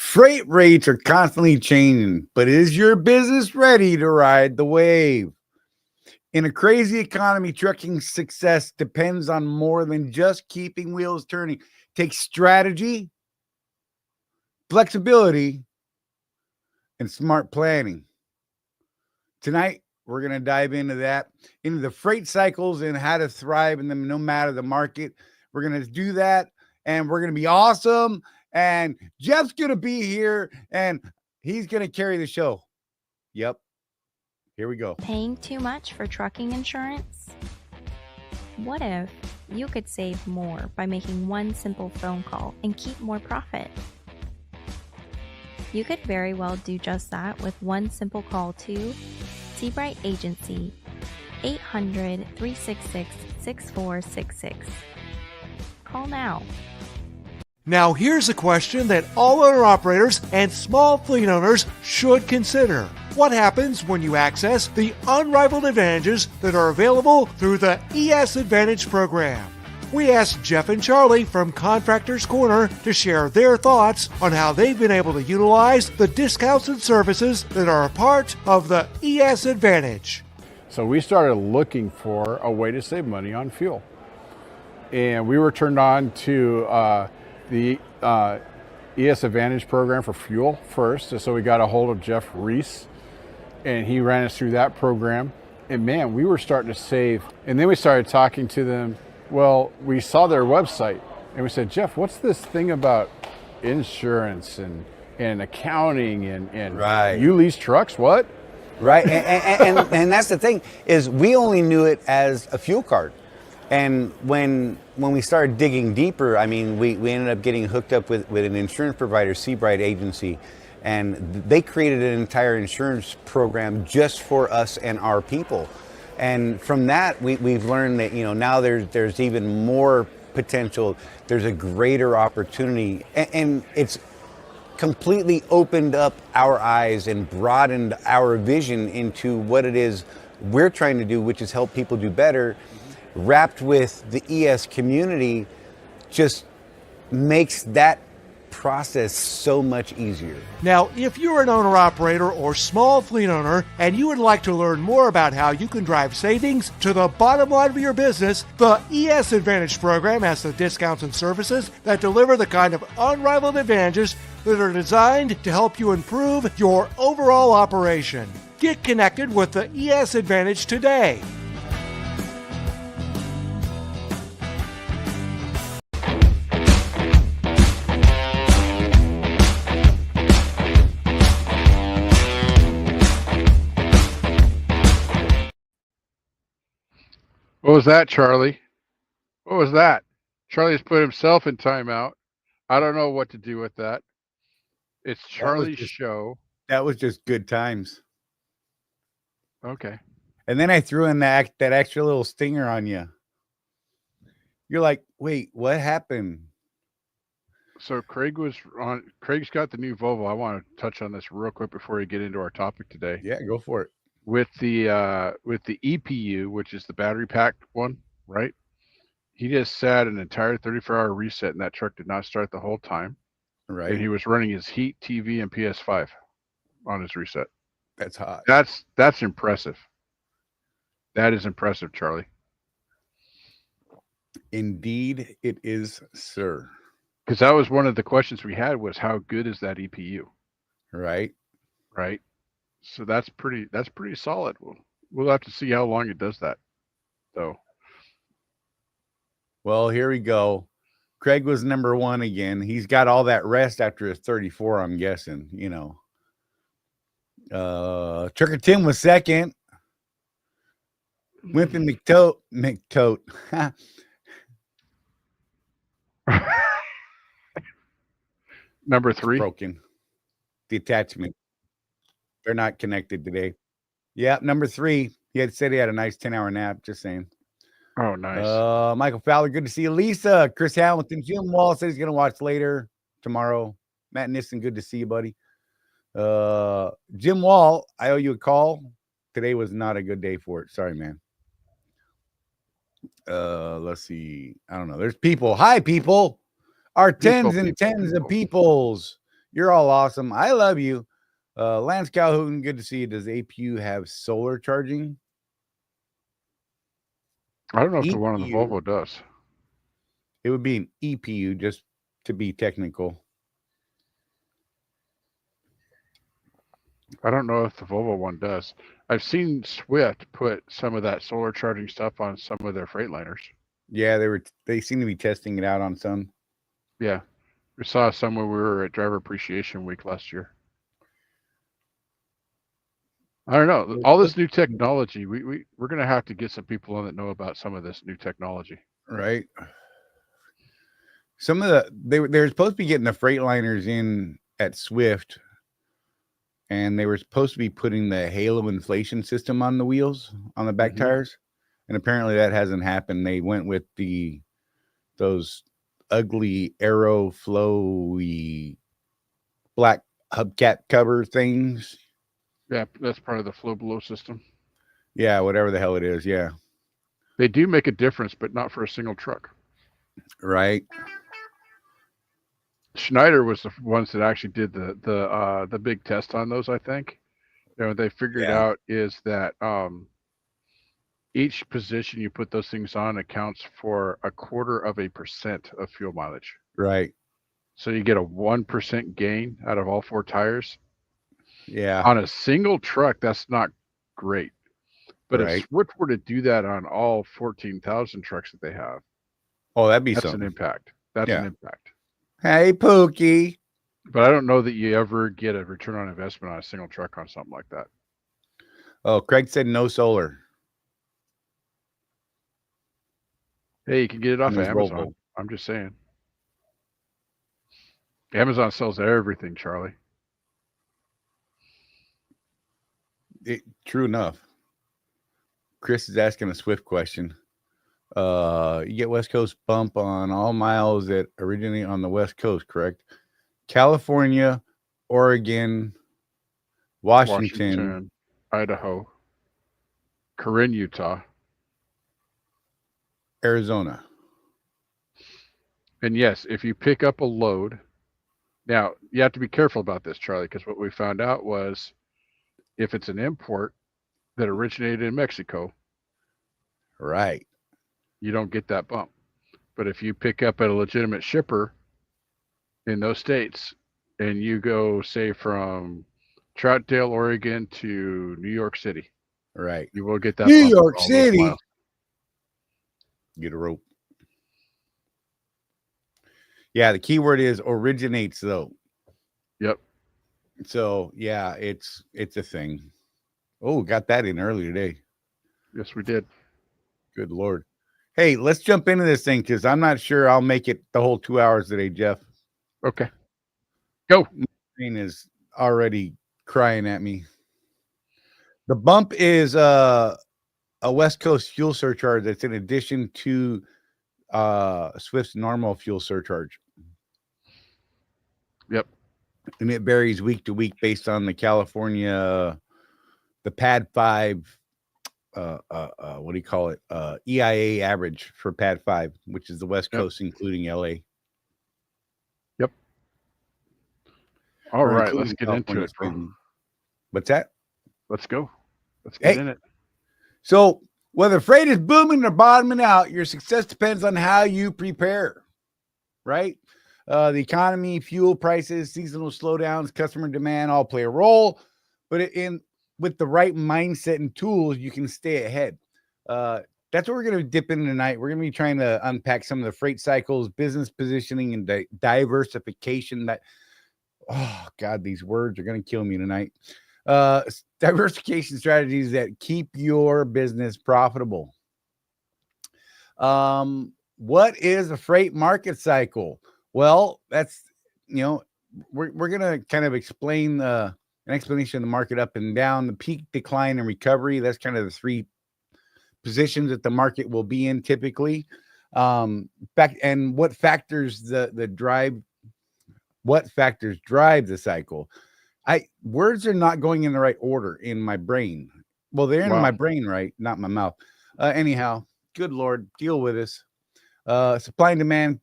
Freight rates are constantly changing, but is your business ready to ride the wave? In a crazy economy, trucking success depends on more than just keeping wheels turning. It takes strategy, flexibility, and smart planning. Tonight, we're going to dive into that, into the freight cycles and how to thrive in them no matter the market. We're going to do that, and we're going to be awesome. And Jeff's going to be here, and he's going to carry the show. Yep. Here we go. Paying too much for trucking insurance? What if you could save more by making one simple phone call and keep more profit? You could very well do just that with one simple call to Seabright Agency, 800-366-6466. Call now. Now here's a question that all owner-operators and small fleet owners should consider. What happens when you access the unrivaled advantages that are available through the ES Advantage program? We asked Jeff and Charley from Contractors Corner to share their thoughts on how they've been able to utilize the discounts and services that are a part of the ES Advantage. So we started looking for a way to save money on fuel. And we were turned on to the ES Advantage program for fuel first. So we got a hold of Jeff Reese, and he ran us through that program. And man, we were starting to save. And then we started talking to them. Well, we saw their website, and we said, Jeff, what's this thing about insurance and accounting and Right. You lease trucks? What? Right. And that's the thing, is we only knew it as a fuel card. And when we started digging deeper, I mean, we ended up getting hooked up with an insurance provider, Seabright Agency, and they created an entire insurance program just for us and our people. And from that, we've learned that, you know, now there's even more potential. There's a greater opportunity, and it's completely opened up our eyes and broadened our vision into what it is we're trying to do, which is help people do better. Wrapped with the ES community just makes that process so much easier. Now, if you're an owner-operator or small fleet owner and you would like to learn more about how you can drive savings to the bottom line of your business, the ES Advantage program has the discounts and services that deliver the kind of unrivaled advantages that are designed to help you improve your overall operation. Get connected with the ES Advantage today. What was that, Charlie? What was that? Charlie's put himself in timeout. I don't know what to do with that. It's Charlie's show. That was just good times. Okay. And then I threw in that extra little stinger on you. You're like, wait, what happened? So Craig's got the new Volvo. I want to touch on this real quick before we get into our topic today. Yeah, go for it. With the EPU, which is the battery packed one, right? He just sat an entire 34-hour reset, and that truck did not start the whole time. Right. And he was running his heat, TV, and PS5 on his reset. That's hot. That's impressive. That is impressive, Charlie. Indeed, it is, sir. Because that was one of the questions we had, was how good is that EPU? Right. Right. So that's pretty solid. We'll have to see how long it does that, though. Well, here we go. Craig was number one again. He's got all that rest after his 34, I'm guessing, you know. Trucker Tim was second. Wimpy McTote. Number 3. Broken. The attachment. They're not connected today. Yeah, number 3. He had said he had a nice 10-hour nap. Just saying. Oh, nice. Michael Fowler, good to see you. Lisa, Chris Hamilton, Jim Wall says he's going to watch later tomorrow. Matt Nissen, good to see you, buddy. Jim Wall, I owe you a call. Today was not a good day for it. Sorry, man. Let's see. I don't know. There's people. Hi, people. Our tens and tens of peoples. You're all awesome. I love you. Lance Calhoun, good to see you. Does APU have solar charging? I don't know if the one on the EPU. Volvo does. It would be an EPU, just to be technical. I don't know if the Volvo one does. I've seen Swift put some of that solar charging stuff on some of their Freightliners. Yeah, they seem to be testing it out on some. Yeah. We saw some when we were at Driver Appreciation Week last year. I don't know. All this new technology, we're going to have to get some people on that know about some of this new technology. Right. Some of they're supposed to be getting the Freightliners in at Swift, and they were supposed to be putting the Halo inflation system on the wheels on the back tires, and apparently that hasn't happened. They went with those ugly Aero flowy black hubcap cover things. Yeah, that's part of the flow below system. Yeah, whatever the hell it is. Yeah, they do make a difference, but not for a single truck. Right. Schneider was the ones that actually did the big test on those. I think, what they figured out is that each position you put those things on accounts for 0.25% of fuel mileage. Right. So you get a 1% gain out of all 4 tires. Yeah. On a single truck, that's not great. But if Swift were to do that on all 14,000 trucks that they have, that's something. an impact. That's an impact. Hey, Pookie. But I don't know that you ever get a return on investment on a single truck on something like that. Oh, Craig said no solar. Hey, you can get it off of Amazon. I'm just saying. Amazon sells everything, Charlie. True enough. Chris is asking a Swift question. You get West Coast bump on all miles that originate on the West Coast, correct? California, Oregon, Washington, Idaho, Corinne, Utah, Arizona. And yes, if you pick up a load, now you have to be careful about this, Charlie, because what we found out was if it's an import that originated in Mexico, right, you don't get that bump. But if you pick up at a legitimate shipper in those states and you go, say, from Troutdale, Oregon to New York City, right, you will get that New bump York City. Get a rope. Yeah, the key word is originates, though. Yep. So yeah, it's a thing. Oh, got that in early today. Yes, we did. Good Lord. Hey, let's jump into this thing because I'm not sure I'll make it the whole 2 hours today, Jeff. Okay. Go. My brain is already crying at me. The bump is a West Coast fuel surcharge that's in addition to Swift's normal fuel surcharge. Yep. And it varies week to week based on the California, the PAD 5, what do you call it? EIA average for PAD 5, which is the West Coast, including LA. Yep. All right, let's get into it, bro. What's that? Let's go. Let's get in it. So whether freight is booming or bottoming out, your success depends on how you prepare, right? The economy, fuel prices, seasonal slowdowns, customer demand all play a role, but with the right mindset and tools, you can stay ahead. That's what we're going to dip into tonight. We're going to be trying to unpack some of the freight cycles, business positioning, and diversification. Oh God, these words are going to kill me tonight. Diversification strategies that keep your business profitable. What is a freight market cycle? Well, that's, we're going to kind of explain an explanation of the market up and down, the peak, decline, and recovery. That's kind of the 3 positions that the market will be in typically. And what factors drive the cycle. Words are not going in the right order in my brain. Well, they're in my brain, right? Not my mouth. Anyhow, good Lord, deal with us. Supply and demand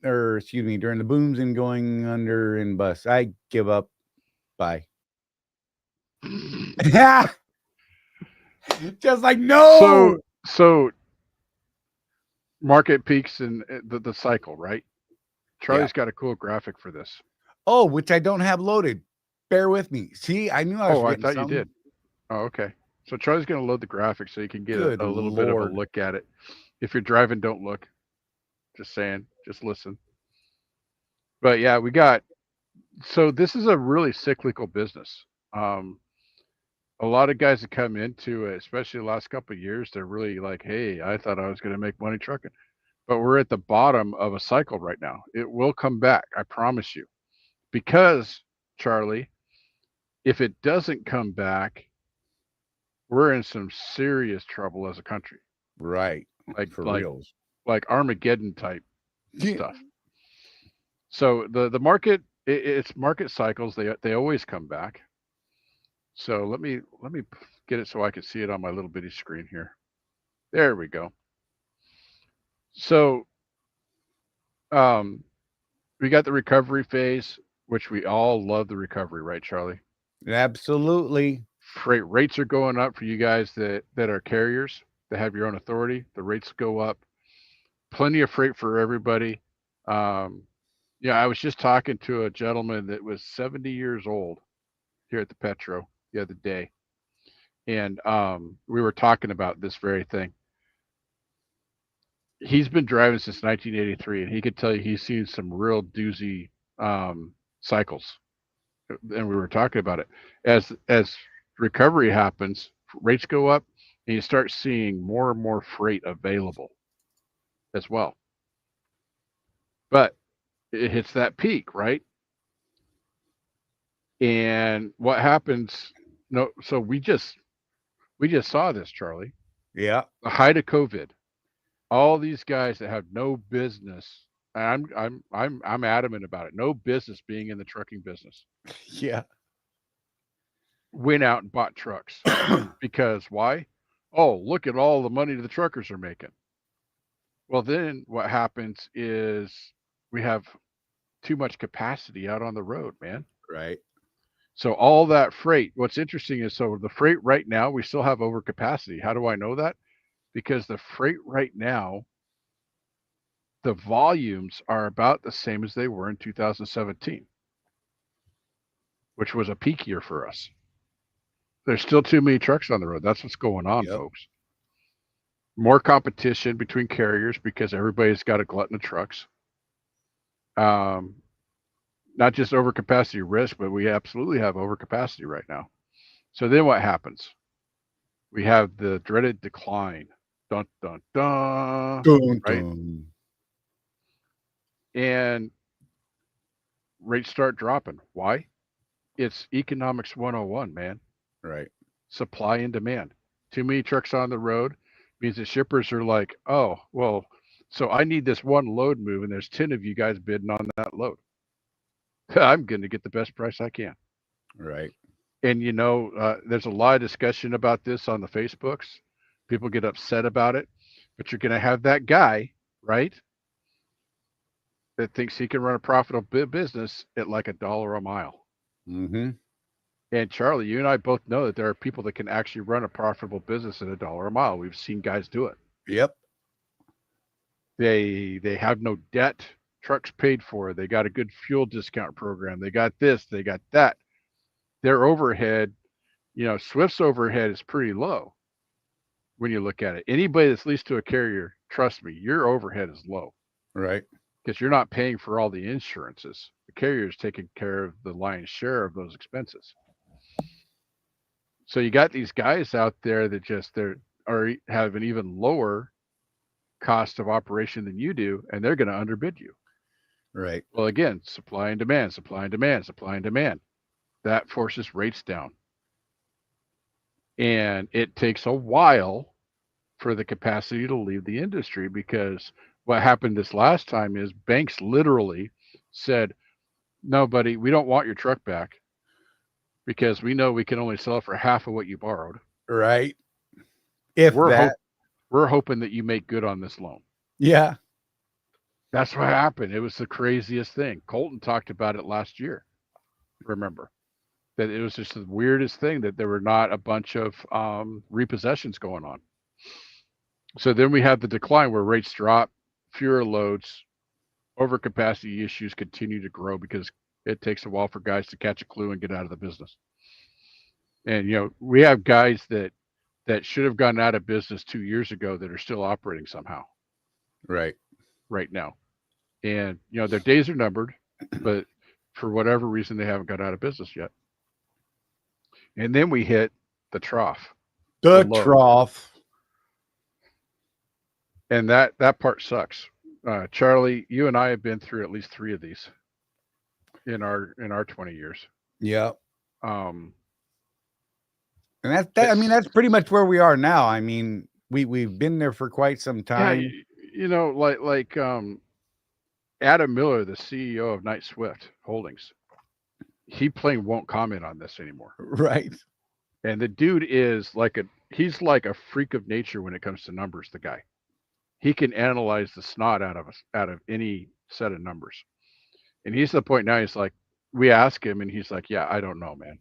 during the booms and going under and bust. I give up. Bye. Yeah. Just like no. So market peaks and the cycle, right? Charlie's got a cool graphic for this. Oh, which I don't have loaded. Bear with me. See, I knew I was. Oh, I thought you did. Oh, okay. So Charlie's going to load the graphic so you can get a little bit of a look at it. If you're driving, don't look. Just saying. Just listen. But yeah, so this is a really cyclical business. A lot of guys that come into it, especially the last couple of years, they're really like, hey, I thought I was going to make money trucking. But we're at the bottom of a cycle right now. It will come back, I promise you. Because, Charlie, if it doesn't come back, we're in some serious trouble as a country. Right. Like for reals. Like Armageddon type stuff. So the market, it's market cycles. They always come back. So let me get it so I can see it on my little bitty screen here. There we go. So we got the recovery phase, which we all love the recovery, right, Charlie? Absolutely. Freight rates are going up for you guys that are carriers that have your own authority. The rates go up. Plenty of freight for everybody. Yeah, I was just talking to a gentleman that was 70 years old here at the Petro the other day. And we were talking about this very thing. He's been driving since 1983, and he could tell you he's seen some real doozy cycles. And we were talking about it. As recovery happens, rates go up, and you start seeing more and more freight available as well. But it hits that peak, right? And what happens? No, so we just saw this, Charlie. Yeah. The height of COVID. All these guys that have no business, and I'm adamant about it, no business being in the trucking business. Yeah. Went out and bought trucks. Because why? Oh, look at all the money the truckers are making. Well, then what happens is we have too much capacity out on the road, man. Right. So all that freight, what's interesting is, so the freight right now, we still have overcapacity. How do I know that? Because the freight right now, the volumes are about the same as they were in 2017, which was a peak year for us. There's still too many trucks on the road. That's what's going on, folks. More competition between carriers because everybody's got a glutton of trucks. Not just overcapacity risk, but we absolutely have overcapacity right now. So then what happens? We have the dreaded decline. Dun, dun, dun. Dun, right? dun. And rates start dropping. Why? It's economics 101, man. Right. Supply and demand. Too many trucks on the road means the shippers are like, oh, well, so I need this one load move, and there's 10 of you guys bidding on that load. I'm going to get the best price I can. Right. And, you know, there's a lot of discussion about this on the Facebooks. People get upset about it. But you're going to have that guy, right, that thinks he can run a profitable business at like $1 a mile. Mm-hmm. And Charlie, you and I both know that there are people that can actually run a profitable business at $1 a mile. We've seen guys do it. Yep. They have no debt. Trucks paid for. They got a good fuel discount program. They got this. They got that. Their overhead, you know, Swift's overhead is pretty low when you look at it. Anybody that's leased to a carrier, trust me, your overhead is low. Right. Because you're not paying for all the insurances. The carrier is taking care of the lion's share of those expenses. So you got these guys out there that just have an even lower cost of operation than you do, and they're going to underbid you. Right. Well, again, supply and demand, supply and demand, supply and demand. That forces rates down. And it takes a while for the capacity to leave the industry, because what happened this last time is banks literally said, no, buddy, we don't want your truck back because we know we can only sell it for half of what you borrowed. Right. If we're hoping that you make good on this loan. Yeah. That's what happened. It was the craziest thing. Colton talked about it last year. Remember that it was just the weirdest thing that there were not a bunch of repossessions going on. So then we had the decline where rates drop, fewer loads, overcapacity issues continue to grow because it takes a while for guys to catch a clue and get out of the business. And we have guys that should have gotten out of business 2 years ago that are still operating somehow Right. right now. And their days are numbered, but for whatever reason they haven't got out of business yet. And then we hit the trough. The low. trough. And that part sucks. Charlie, you and I have been through at least 3 of these in our 20 years. Yeah. Um, And I mean, that's pretty much where we are now. I mean, we've been there for quite some time. Yeah, like Adam Miller, the CEO of Knight Swift Holdings, he plain won't comment on this anymore. Right. And the dude is he's like a freak of nature when it comes to numbers. The guy, he can analyze the snot out of any set of numbers. And he's to the point now. He's like, we ask him, and he's like, yeah, I don't know, man.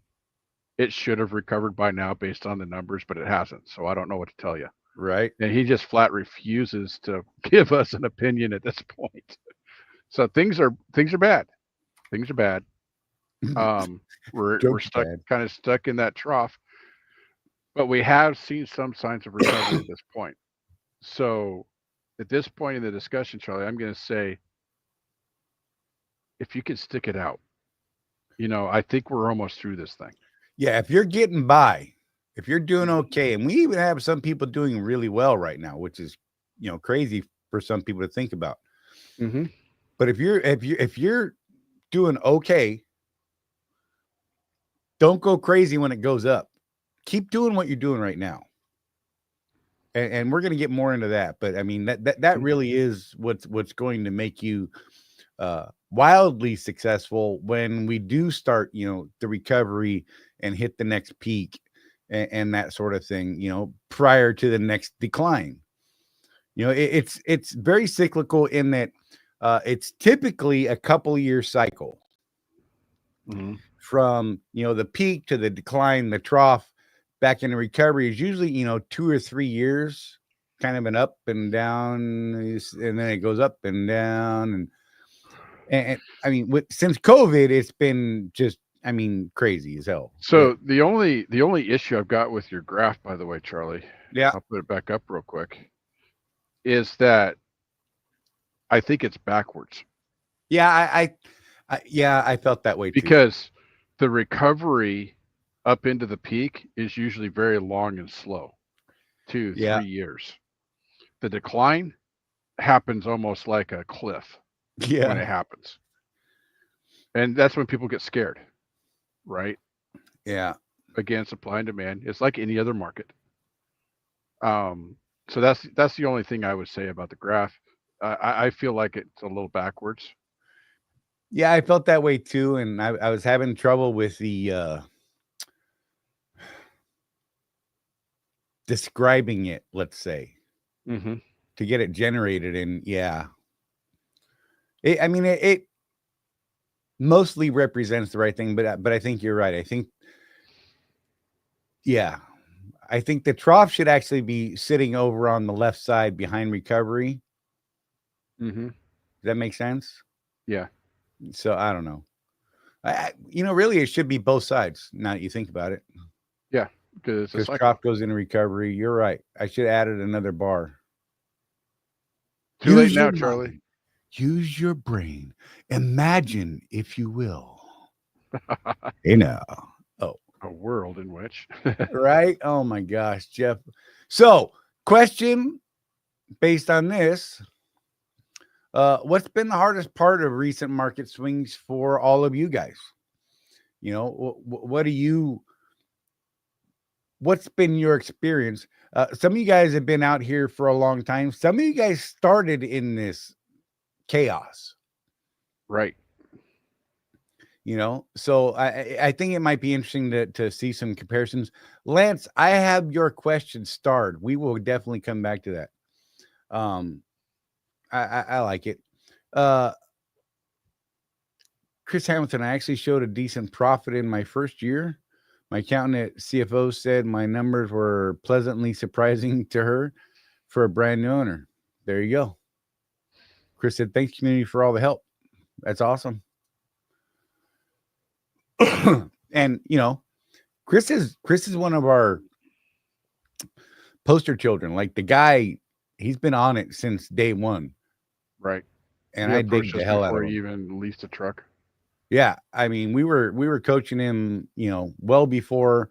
It should have recovered by now based on the numbers, but it hasn't. So I don't know what to tell you. Right. And he just flat refuses to give us an opinion at this point. So things are bad. Things are bad. We're kind of stuck in that trough, but we have seen some signs of recovery at this point. So at this point in the discussion, Charlie, I'm going to say, if you could stick it out, I think we're almost through this thing. Yeah, if you're getting by, if you're doing okay, and we even have some people doing really well right now, which is crazy for some people to think about. Mm-hmm. But if you're doing okay, don't go crazy when it goes up. Keep doing what you're doing right now. And we're going to get more into that, but I mean that really is what's going to make you wildly successful when we do start, the recovery and hit the next peak and that sort of thing, prior to the next decline. It's very cyclical in that it's typically a couple year cycle. Mm-hmm. From, the peak to the decline, the trough back into recovery is usually, 2 or 3 years, kind of an up and down, and then it goes up and down. And I mean, since COVID, it's been just, crazy as hell. So the only issue I've got with your graph, by the way, Charlie, yeah, I'll put it back up real quick, is that I think it's backwards. Yeah, I felt that way too. Because the recovery up into the peak is usually very long and slow, 2, 3 years. The decline happens almost like a cliff when it happens. And that's when people get scared, right? Yeah. Again, supply and demand. It's like any other market. So that's the only thing I would say about the graph. I feel like it's a little backwards. Yeah, I felt that way too, and I was having trouble with the describing it, let's say, to get it generated. And it mostly represents the right thing, but I think you're right. I think the trough should actually be sitting over on the left side behind recovery. Mm-hmm. Does that make sense? Yeah. So I don't know. Really, it should be both sides. Now that you think about it. Yeah, because trough goes into recovery. You're right. I should have added another bar. Too late now, Charlie. Use your brain. Imagine, if you will. A world in which. Right? Oh my gosh, Jeff. So, question based on this. What's been the hardest part of recent market swings for all of you guys? What's been your experience? Some of you guys have been out here for a long time. Some of you guys started in this chaos. Right. So I think it might be interesting to see some comparisons. Lance, I have your question starred. We will definitely come back to that. I like it. Uh, Chris Hamilton, I actually showed a decent profit in my first year. My accountant at CFO said my numbers were pleasantly surprising to her for a brand new owner. There you go. Chris said, thanks, community, for all the help. That's awesome. And, you know, Chris is one of our poster children. Like the guy, he's been on it since day one. Right. And You I had dig the purchased hell out before of him. you even leased a truck. Yeah, I mean, we were coaching him, you know, well before,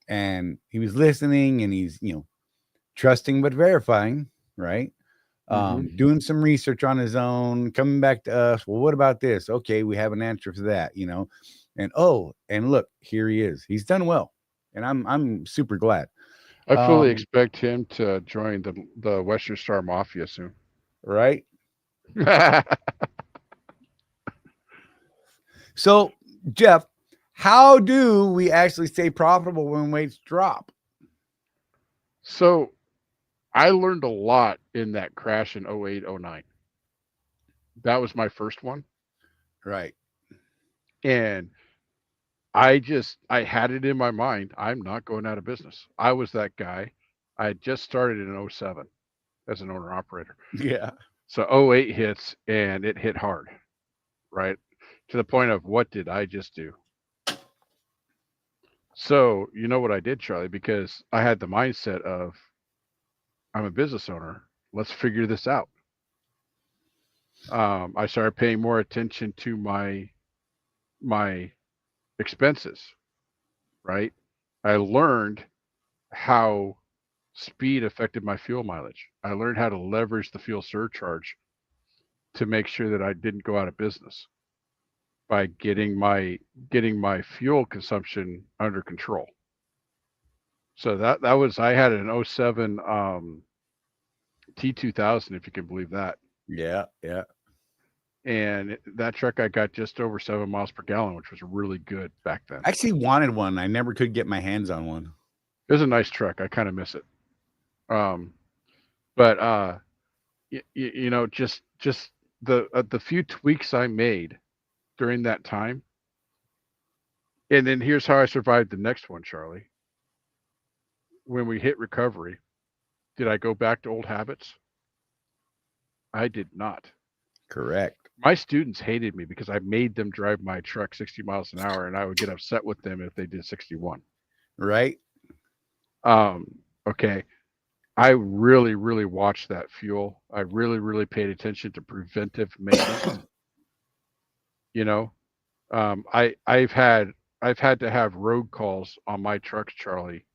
and he was listening, and he's, you know, trusting but verifying, right? Doing some research on his own, coming back to us. Well, what about this? Okay, we have an answer for that, you know. And and look, here he is. He's done well, and I'm super glad. I fully expect him to join the Western Star Mafia soon. Right? So, Jeff, how do we actually stay profitable when weights drop? So I learned a lot in that crash in 08, 09. That was my first one. Right. And I had it in my mind, I'm not going out of business. I was that guy. I had just started in 07 as an owner operator. Yeah. So 08 hits and it hit hard, right? To the point of, what did I just do? So, you know what I did, Charlie? Because I had the mindset of, I'm a business owner. Let's figure this out. I started paying more attention to my expenses, right? I learned how speed affected my fuel mileage. I learned how to leverage the fuel surcharge to make sure that I didn't go out of business by getting my fuel consumption under control. So that was, I had an 07 T2000, if you can believe that. Yeah, yeah. And that truck I got just over 7 miles per gallon, which was really good back then. I actually wanted one. I never could get my hands on one. It was a nice truck. I kind of miss it. But you know, just the few tweaks I made during that time. And then here's how I survived the next one, Charlie. When we hit recovery, did I go back to old habits? I did not. Correct. My students hated me because I made them drive my truck 60 miles an hour, and I would get upset with them if they did 61. Right. Okay. I really, really watched that fuel. I really, really paid attention to preventive maintenance. You know, I've had to have road calls on my trucks, Charlie,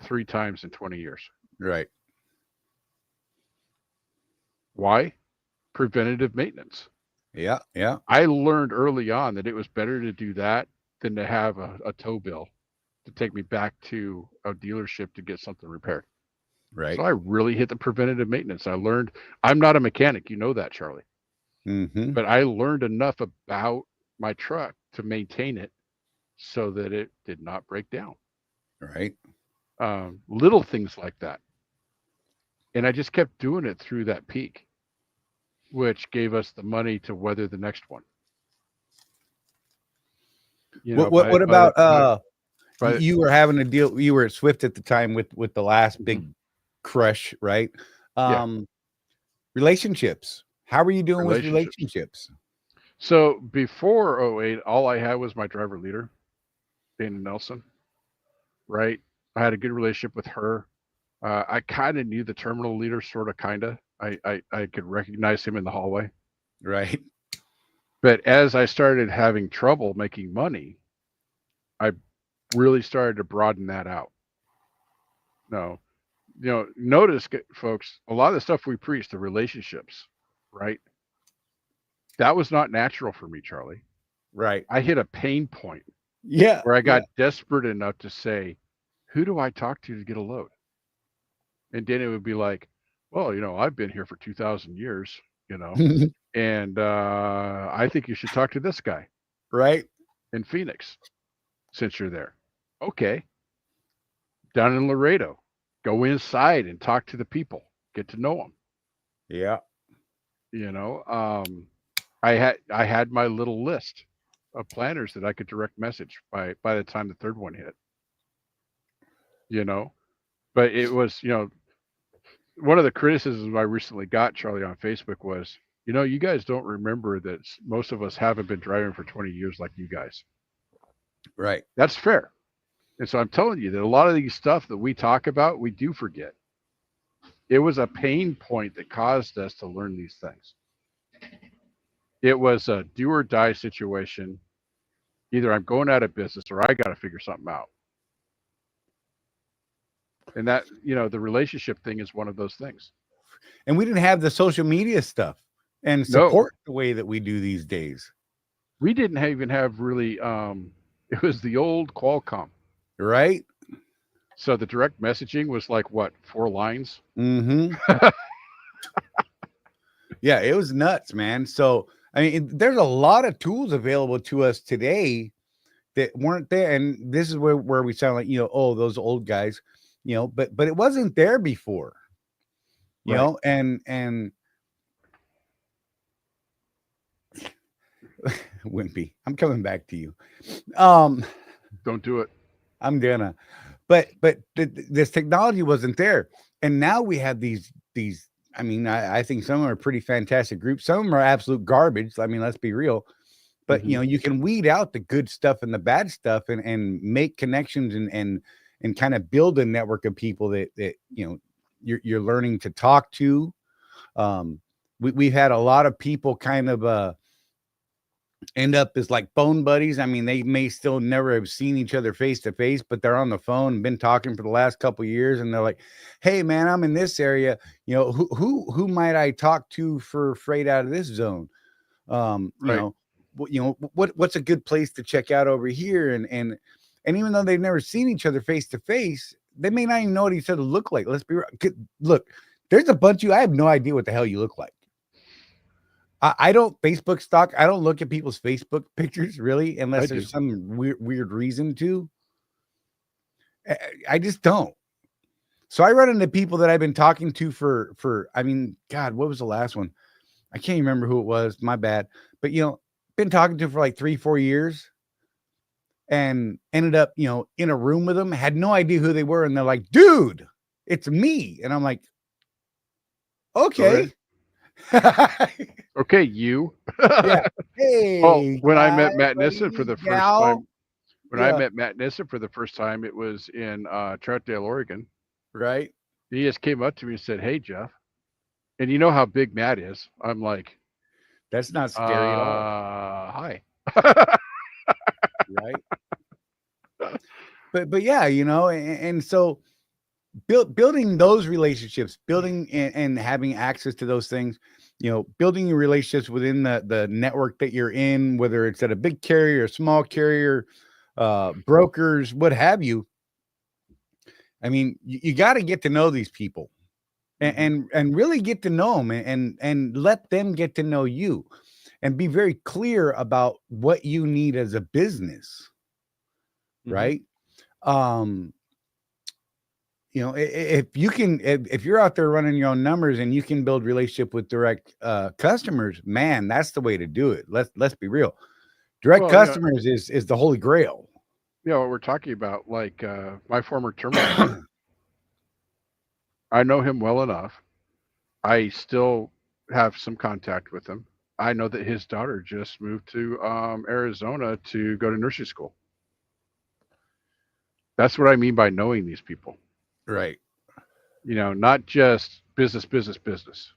3 times in 20 years. Right. Why? Preventative maintenance. Yeah, yeah. I learned early on that it was better to do that than to have a tow bill to take me back to a dealership to get something repaired. Right. So I really hit the preventative maintenance. I learned, I'm not a mechanic, you know that, Charlie. But I learned enough about my truck to maintain it so that it did not break down. Right. Little things like that. And I just kept doing it through that peak, which gave us the money to weather the next one. You know, what about you were having a deal, you were at Swift at the time with the last big crush, right? Relationships. How were you doing with relationships? So before 08, all I had was my driver leader, Dana Nelson, right? I had a good relationship with her. I kind of knew the terminal leader, sort of, kind of. I could recognize him in the hallway. Right. But as I started having trouble making money, I really started to broaden that out. No, you know, notice, folks, a lot of the stuff we preach, the relationships, right? That was not natural for me, Charlie. Right. I hit a pain point. Yeah. Where I got desperate enough to say, who do I talk to get a load? And then it would be like, well, you know, I've been here for 2,000 years, you know, and I think you should talk to this guy. Right. In Phoenix, since you're there. Okay. Down in Laredo, go inside and talk to the people, get to know them. Yeah. You know, I had my little list of planners that I could direct message by the time the third one hit. You know, but it was, you know, one of the criticisms I recently got, Charlie, on Facebook was, you know, you guys don't remember that most of us haven't been driving for 20 years like you guys. Right. That's fair. And so I'm telling you that a lot of these stuff that we talk about, we do forget. It was a pain point that caused us to learn these things. It was a do or die situation. Either I'm going out of business or I got to figure something out. And that, you know, the relationship thing is one of those things. And we didn't have the social media stuff and No. support the way that we do these days. We didn't even have really, it was the old Qualcomm. Right? So the direct messaging was like, what, 4 lines? Mm-hmm. Yeah, it was nuts, man. So, I mean, there's a lot of tools available to us today that weren't there. And this is where we sound like, you know, oh, those old guys, you know, but it wasn't there before, you Right. know, and Wimpy, I'm coming back to you. Don't do it. I'm gonna, but this technology wasn't there, and now we have these. I mean, I think some of them are pretty fantastic groups. Some of them are absolute garbage. I mean, let's be real. But you know, you can weed out the good stuff and the bad stuff, and make connections and kind of build a network of people that you know you're learning to talk to. We've had a lot of people kind of end up as like phone buddies. I mean, they may still never have seen each other face to face, but they're on the phone and been talking for the last couple of years. And they're like, "Hey man, I'm in this area. You know, who might I talk to for freight out of this zone? You Right. know, what's a good place to check out over here?" And even though they've never seen each other face to face, they may not even know what each other look like. Let's be real. Look, there's a bunch of you. I have no idea what the hell you look like. I don't Facebook stalk. I don't look at people's Facebook pictures really, unless there's some weird reason to. I just don't. So I run into people that I've been talking to for. I mean, God, what was the last one? I can't remember who it was. My bad. But you know, been talking to for like 3-4 years, and ended up, you know, in a room with them. Had no idea who they were, and they're like, "Dude, it's me," and I'm like, "Okay." Okay, you. Yeah. Hey, Oh, when I met guy, Matt Nissen buddy, for the first gal. time, when I Yeah. met Matt Nissen for the first time, it was in Troutdale, Oregon. Right. He just came up to me and said, "Hey, Jeff," and you know how big Matt is. I'm like, That's not scary at all. Hi. Right. But yeah, you know, and so building those relationships, building and having access to those things, you know, building your relationships within the network that you're in, whether it's at a big carrier, a small carrier, brokers, what have you. I mean, you got to get to know these people, and really get to know them, and let them get to know you, and be very clear about what you need as a business, right? You know, if you can, if you're out there running your own numbers and you can build relationship with direct customers, man, that's the way to do it. Let's be real. Direct Well, yeah. customers is the holy grail. Yeah, what we're talking about, like my former terminal, I know him well enough. I still have some contact with him. I know that his daughter just moved to Arizona to go to nursery school. That's what I mean by knowing these people. Right. You know, not just business, business, business.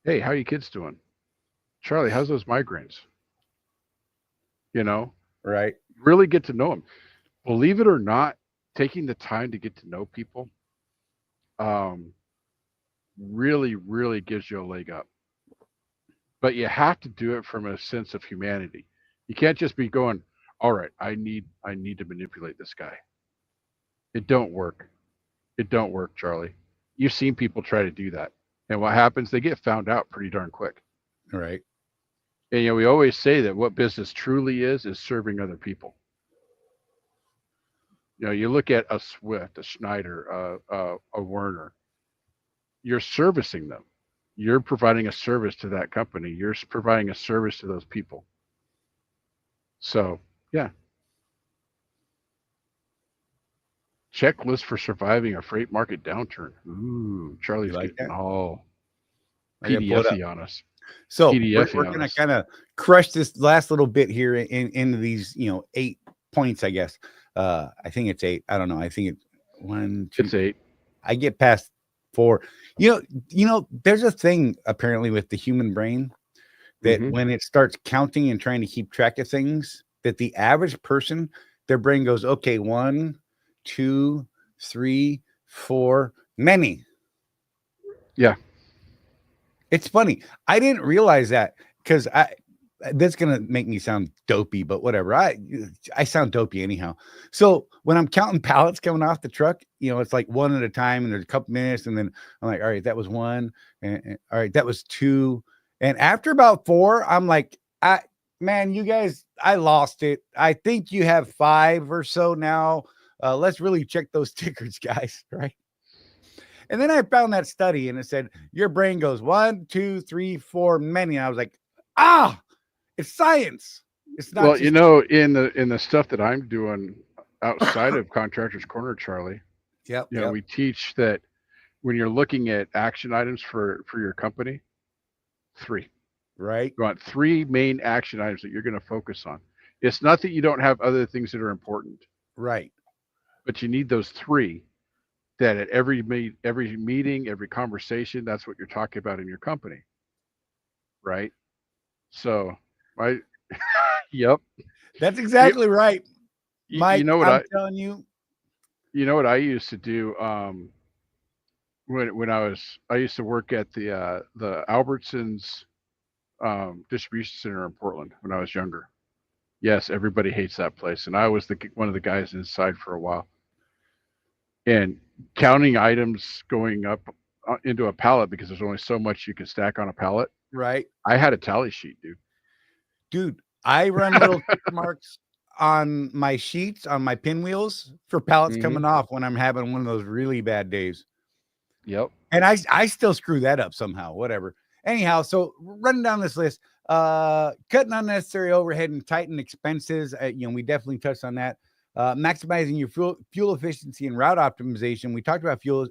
Hey, how are you kids doing? Charlie, how's those migraines? You know, Right. really get to know them. Believe it or not, taking the time to get to know people really, really gives you a leg up. But you have to do it from a sense of humanity. You can't just be going, all right, I need to manipulate this guy. It don't work. It don't work, Charlie. You've seen people try to do that. And what happens? They get found out pretty darn quick. Right. And, you know, we always say that what business truly is serving other people. You know, you look at a Swift, a Schneider, a Werner. You're servicing them. you're providing a service to that company. You're providing a service to those people. So, yeah. Checklist for surviving a freight market downturn. Ooh, Charlie's You like getting that? all I gotta pull it up. PDF-y on us. So PDF we're on gonna us. kind of crush this last little bit here into these 8 points, I guess. I think it's 8. I don't know. I think it's 1, 2. It's 8. I get past 4. You know, there's a thing apparently with the human brain that when it starts counting and trying to keep track of things, that the average person, their brain goes, okay, 1, 2, 3, 4, many. Yeah. It's funny. I didn't realize that because that's gonna make me sound dopey, but whatever. I sound dopey anyhow. So when I'm counting pallets coming off the truck, it's like one at a time, and there's a couple minutes, and then I'm like, all right, that was 1, and all right, that was 2, and after about 4, I'm like, man, you guys, I lost it. I think you have 5 or so now. Let's really check those stickers, guys, right? And then I found that study, and it said your brain goes 1, 2, 3, 4, many. And I was like, it's science. It's not. Well, just in the stuff that I'm doing outside of Contractors Corner, Charlie, Yep. we teach that when you're looking at action items for your company, 3. Right. You want 3 main action items that you're going to focus on. It's not that you don't have other things that are important, Right. but you need those 3. That at every meeting, every conversation, that's what you're talking about in your company, right? So, yep. That's exactly right, Mike. You know what I'm telling you. You know what I used to do when I used to work at the Albertsons distribution center in Portland when I was younger. Yes, everybody hates that place, and I was one of the guys inside for a while. And counting items going up into a pallet because there's only so much you can stack on a pallet. Right. I had a tally sheet, Dude, I run little tick marks on my sheets, on my pinwheels for pallets coming off when I'm having one of those really bad days. Yep. And I still screw that up somehow, whatever. Anyhow, so running down this list, cutting unnecessary overhead and tighten expenses. We definitely touched on that. Maximizing your fuel efficiency and route optimization. We talked about fuel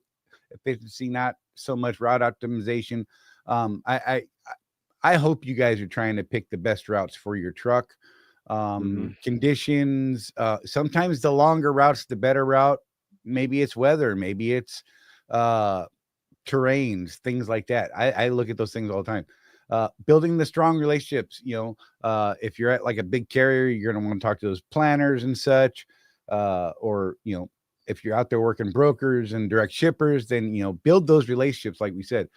efficiency, not so much route optimization. I hope you guys are trying to pick the best routes for your truck. Conditions. Sometimes the longer routes, the better route. Maybe it's weather. Maybe it's terrains, things like that. I look at those things all the time. Building the strong relationships, if you're at like a big carrier, you're going to want to talk to those planners and such, or, if you're out there working brokers and direct shippers, then, build those relationships. Like we said,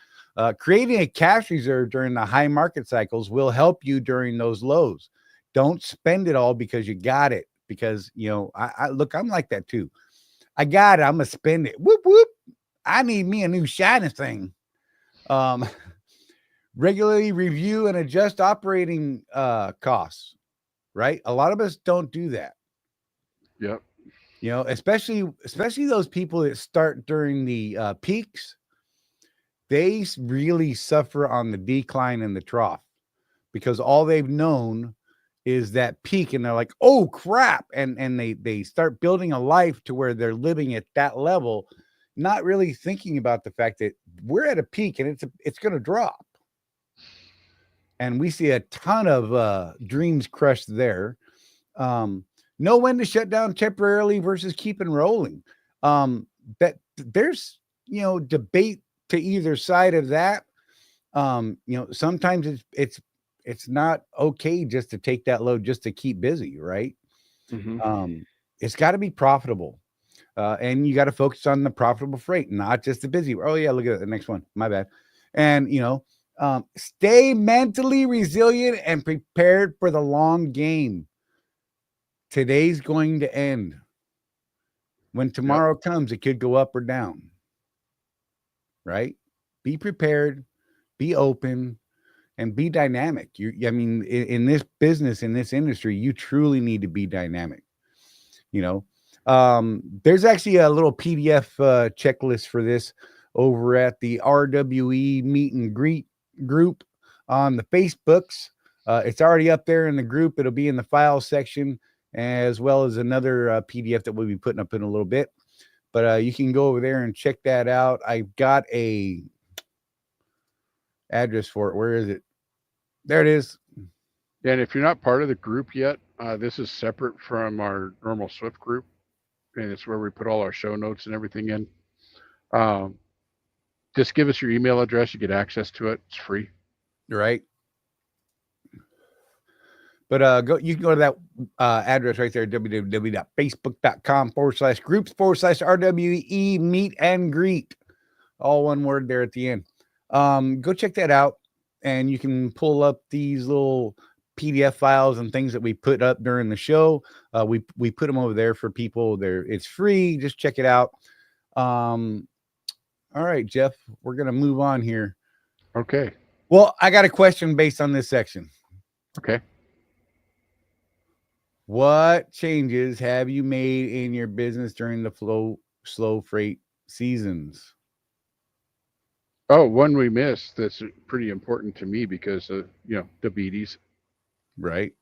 creating a cash reserve during the high market cycles will help you during those lows. Don't spend it all because you got it, because, I'm like that too. I got it. I'm going to spend it. Whoop, whoop. I need me a new shiny thing. Regularly review and adjust operating costs, right? A lot of us don't do that. Yep. Especially those people that start during the peaks, they really suffer on the decline and the trough because all they've known is that peak, and they're like, oh crap. And they start building a life to where they're living at that level, not really thinking about the fact that we're at a peak and it's going to drop. And we see a ton of dreams crushed there. Know when to shut down temporarily versus keeping rolling. That there's, debate to either side of that. Sometimes it's not okay just to take that load just to keep busy, right? It's got to be profitable. And you got to focus on the profitable freight, not just the busy. Oh yeah, look at the next one. My bad. And stay mentally resilient and prepared for the long game. Today's going to end. When tomorrow comes, it could go up or down. Right? Be prepared, be open, and be dynamic. In this business, in this industry, you truly need to be dynamic. There's actually a little PDF checklist for this over at the RWE meet and greet group on the Facebooks. It's already up there in the group. It'll be in the file section, as well as another PDF that we'll be putting up in a little bit. But you can go over there and check that out. I've got a address for it. Where is it? There it is. Yeah, and if you're not part of the group yet, this is separate from our normal Swift group, and it's where we put all our show notes and everything in. Just give us your email address. You get access to it. It's free. Right. But you can go to that address right there, www.facebook.com/groups/RWE meet and greet. All one word there at the end. Go check that out, and you can pull up these little PDF files and things that we put up during the show. We put them over there for people. It's free. Just check it out. All right, Jeff, we're going to move on here. Okay. Well, I got a question based on this section. Okay. What changes have you made in your business during the slow freight seasons? Oh, one we missed that's pretty important to me because of, diabetes. Right.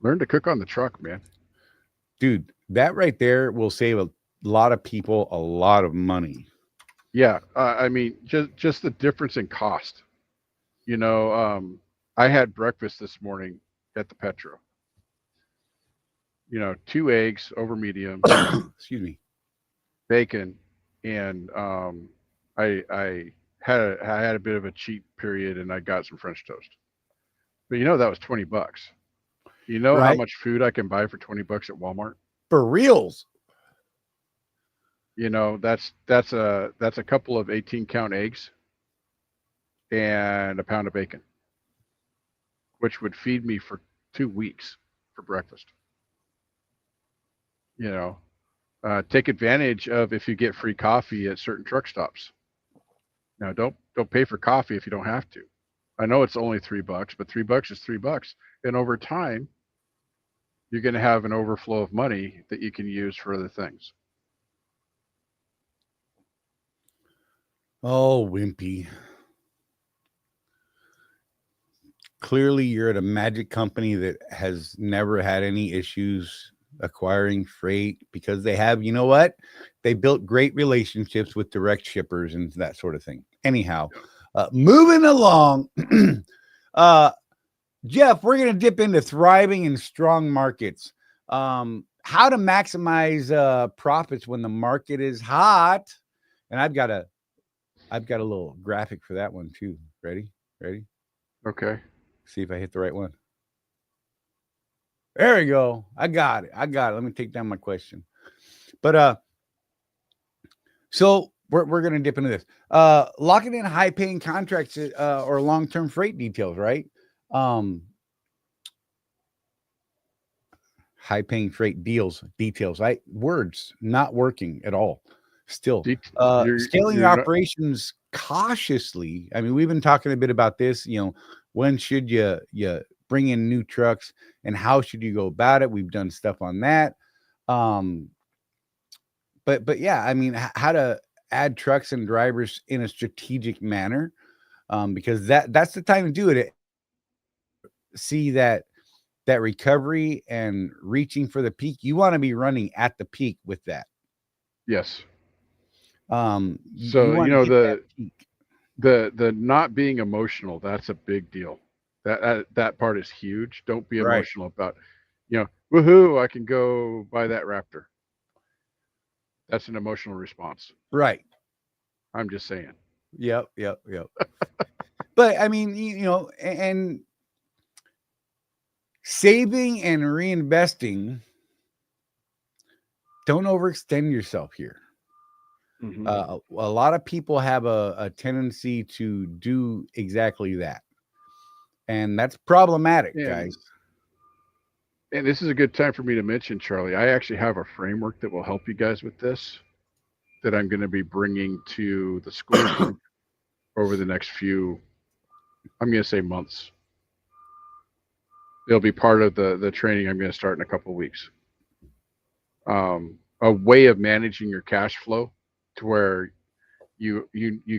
Learn to cook on the truck, man. Dude, that right there will save a lot of people a lot of money. Yeah. I mean, just the difference in cost. I had breakfast this morning at the Petro. 2 eggs over medium, excuse me, bacon, and I had a bit of a cheat period, and I got some French toast. But that was $20. How Right. much food I can buy for $20 at Walmart? For reals. That's a couple of 18-count eggs and a pound of bacon, which would feed me for 2 weeks for breakfast. Take advantage of if you get free coffee at certain truck stops. Now, don't pay for coffee if you don't have to. I know it's only $3, but $3 is $3, and over time, you're going to have an overflow of money that you can use for other things. Oh, Wimpy. Clearly, you're at a magic company that has never had any issues acquiring freight because they have, they built great relationships with direct shippers and that sort of thing. Anyhow, moving along, Jeff, we're going to dip into thriving and strong markets. How to maximize profits when the market is hot. And I've got a little graphic for that one too. Ready? Okay. See if I hit the right one. There we go. I got it. Let me take down my question. But so we're gonna dip into this. Locking in high-paying contracts or long-term freight details, right? High-paying freight details, right? Words not working at all. Still, scaling your operations cautiously. I mean, we've been talking a bit about this. When should you bring in new trucks and how should you go about it? We've done stuff on that. But yeah, I mean, how to add trucks and drivers in a strategic manner, because that's the time to do it. See that recovery and reaching for the peak. You want to be running at the peak with that. Yes. So the not being emotional, that's a big deal. That part is huge. Don't be emotional about, woohoo, I can go buy that Raptor. That's an emotional response. Right. I'm just saying. Yep. But I mean, and saving and reinvesting, don't overextend yourself here. Mm-hmm. A lot of people have a tendency to do exactly that. And that's problematic, guys. And this is a good time for me to mention, Charlie, I actually have a framework that will help you guys with this that I'm going to be bringing to the school group over the next few, I'm going to say months. It'll be part of the training I'm going to start in a couple of weeks. A way of managing your cash flow to where you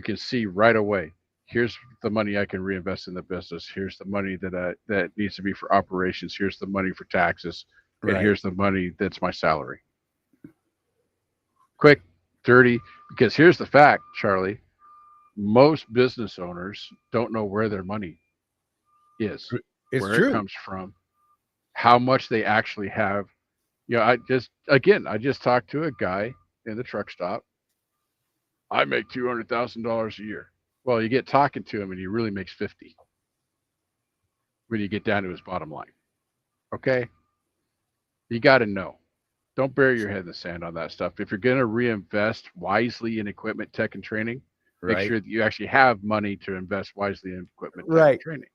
can see right away. Here's the money I can reinvest in the business. Here's the money that needs to be for operations. Here's the money for taxes, and Right. here's the money that's my salary. Quick, dirty. Because here's the fact, Charlie: most business owners don't know where their money is, It's where it true. comes from, how much they actually have. I just talked to a guy in the truck stop. I make $200,000 a year. Well, you get talking to him, and he really makes 50 when you get down to his bottom line. Okay, you got to know. Don't bury your head in the sand on that stuff. If you're going to reinvest wisely in equipment, tech, and training, make Right. sure that you actually have money to invest wisely in equipment, tech, Right. and training.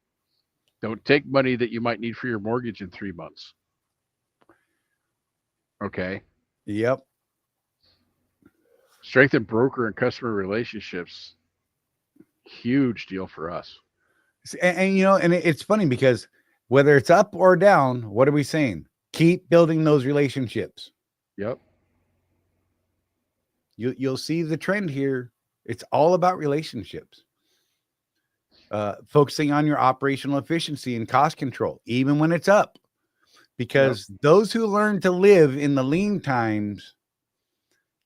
Don't take money that you might need for your mortgage in 3 months. Okay. Yep. Strengthen broker and customer relationships. Huge deal for us. And you know, and it's funny because whether it's up or down, what are we saying? Keep building those relationships. Yep. You'll see the trend here. It's all about relationships. Focusing on your operational efficiency and cost control, even when it's up, because those who learn to live in the lean times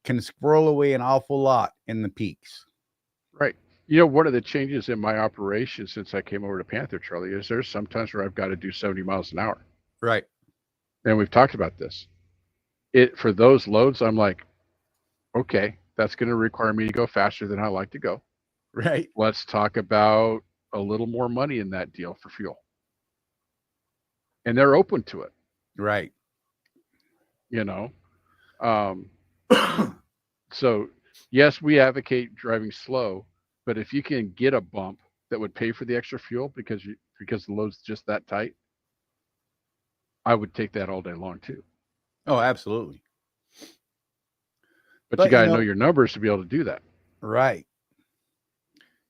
can squirrel away an awful lot in the peaks. Right. You know, one of the changes in my operation since I came over to Panther, Charlie, is there's sometimes where I've got to do 70 miles an hour. Right. And we've talked about this. For those loads, I'm like, okay, that's going to require me to go faster than I like to go. Right. Let's talk about a little more money in that deal for fuel. And they're open to it. Right. You know, so yes, we advocate driving slow, but if you can get a bump that would pay for the extra fuel because the load's just that tight, I would take that all day long too. Oh, absolutely. But you got to know your numbers to be able to do that. Right.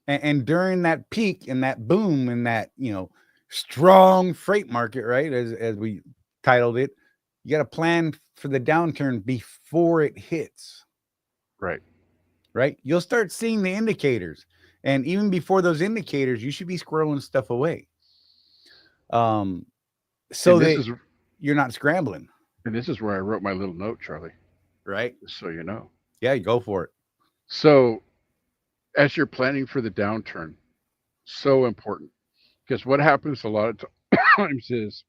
And during that peak and that boom and that, you know, strong freight market, right, as we titled it, you got to plan for the downturn before it hits. Right. Right. You'll start seeing the indicators. And even before those indicators, you should be squirreling stuff away. So that you're not scrambling. And this is where I wrote my little note, Charlie. Right. So you know. Yeah, you go for it. So as you're planning for the downturn, so important. Because what happens a lot of times is,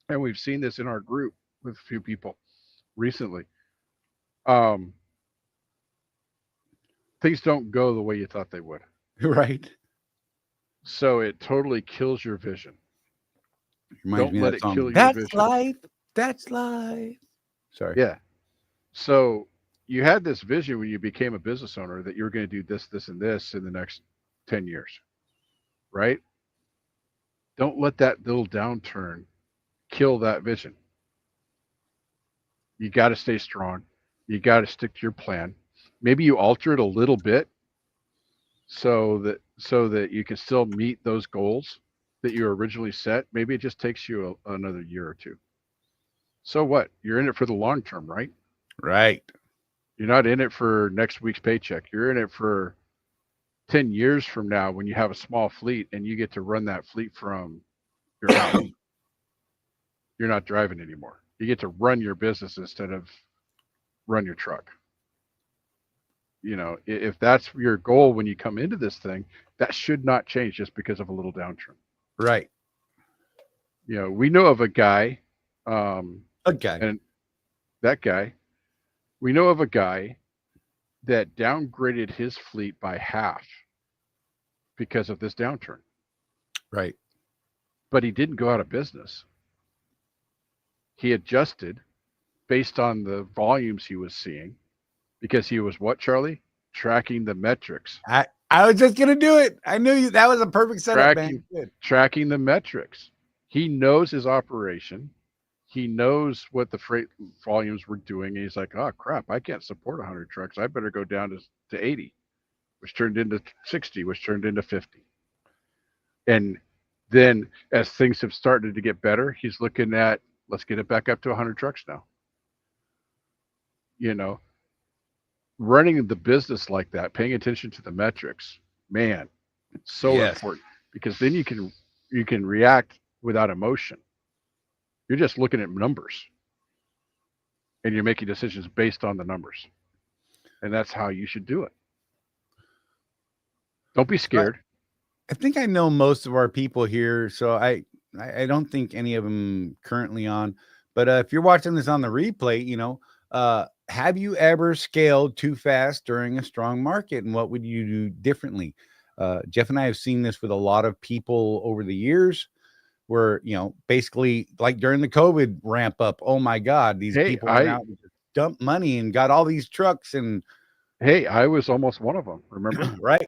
and we've seen this in our group with a few people recently, things don't go the way you thought they would. Right. So it totally kills your vision. Don't let it kill your That's vision. life. That's life. Sorry. Yeah. So you had this vision when you became a business owner that you were going to do this, this, and this in the next 10 years, right? Don't let that little downturn kill that vision. You got to stay strong. You got to stick to your plan. Maybe you alter it a little bit so that you can still meet those goals that you originally set. Maybe it just takes you another year or two. So what? You're in it for the long term, right? Right. You're not in it for next week's paycheck. You're in it for 10 years from now when you have a small fleet and you get to run that fleet from your house. You're not driving anymore. You get to run your business instead of run your truck. You know, if that's your goal when you come into this thing, that should not change just because of a little downturn. Right. You know, we know of a guy, and that guy, we know of a guy that downgraded his fleet by half because of this downturn. Right. But he didn't go out of business. He adjusted based on the volumes he was seeing because he was what, Charlie? Tracking the metrics. I was just going to do it. I knew you. That was a perfect setup, man. Good. Tracking the metrics. He knows his operation. He knows what the freight volumes were doing. And he's like, oh, crap, I can't support 100 trucks. I better go down to 80, which turned into 60, which turned into 50. And then as things have started to get better, he's looking at, let's get it back up to 100 trucks now. You know, running the business like that, paying attention to the metrics, man, So Yes. important, because then you can react without emotion. You're just looking at numbers, and you're making decisions based on the numbers, and that's how you should do it. Don't be scared. I think I know most of our people here, so I don't think any of them currently on. But if you're watching this on the replay, have you ever scaled too fast during a strong market, and what would you do differently? Jeff and I have seen this with a lot of people over the years, where basically like during the COVID ramp up. Oh my God, these Hey, people went out and just dumped money and got all these trucks and I was almost one of them. Remember? right.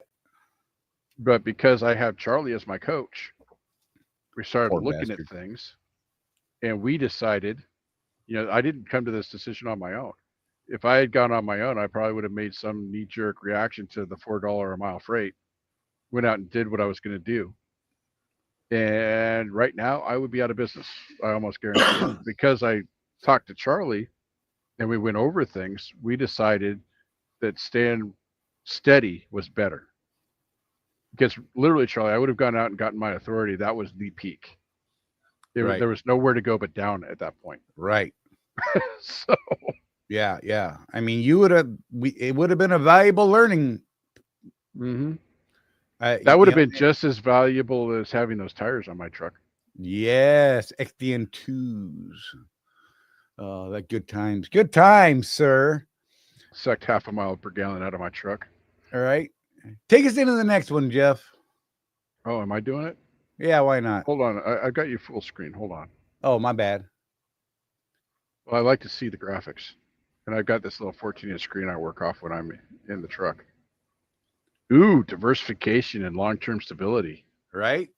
But because I have Charlie as my coach, we started Poor looking bastard. at things, and we decided, I didn't come to this decision on my own. If I had gone on my own, I probably would have made some knee-jerk reaction to the $4 a mile freight, went out and did what I was going to do. And right now, I would be out of business. I almost guarantee it. Because I talked to Charlie and we went over things, we decided that staying steady was better. Because literally, Charlie, I would have gone out and gotten my authority. That was the peak. Right. There was nowhere to go but down at that point. Right. So Yeah. I mean, it would have been a valuable learning. that would have been just as valuable as having those tires on my truck. Yes, XDN2s. Oh, that good times, sir. Sucked half a mile per gallon out of my truck. All right, take us into the next one, Jeff. Oh, am I doing it? Yeah, why not? Hold on, I got you full screen. Hold on. Oh, my bad. Well, I like to see the graphics, and I've got this little 14-inch screen I work off when I'm in the truck. Ooh, diversification and long-term stability. Right.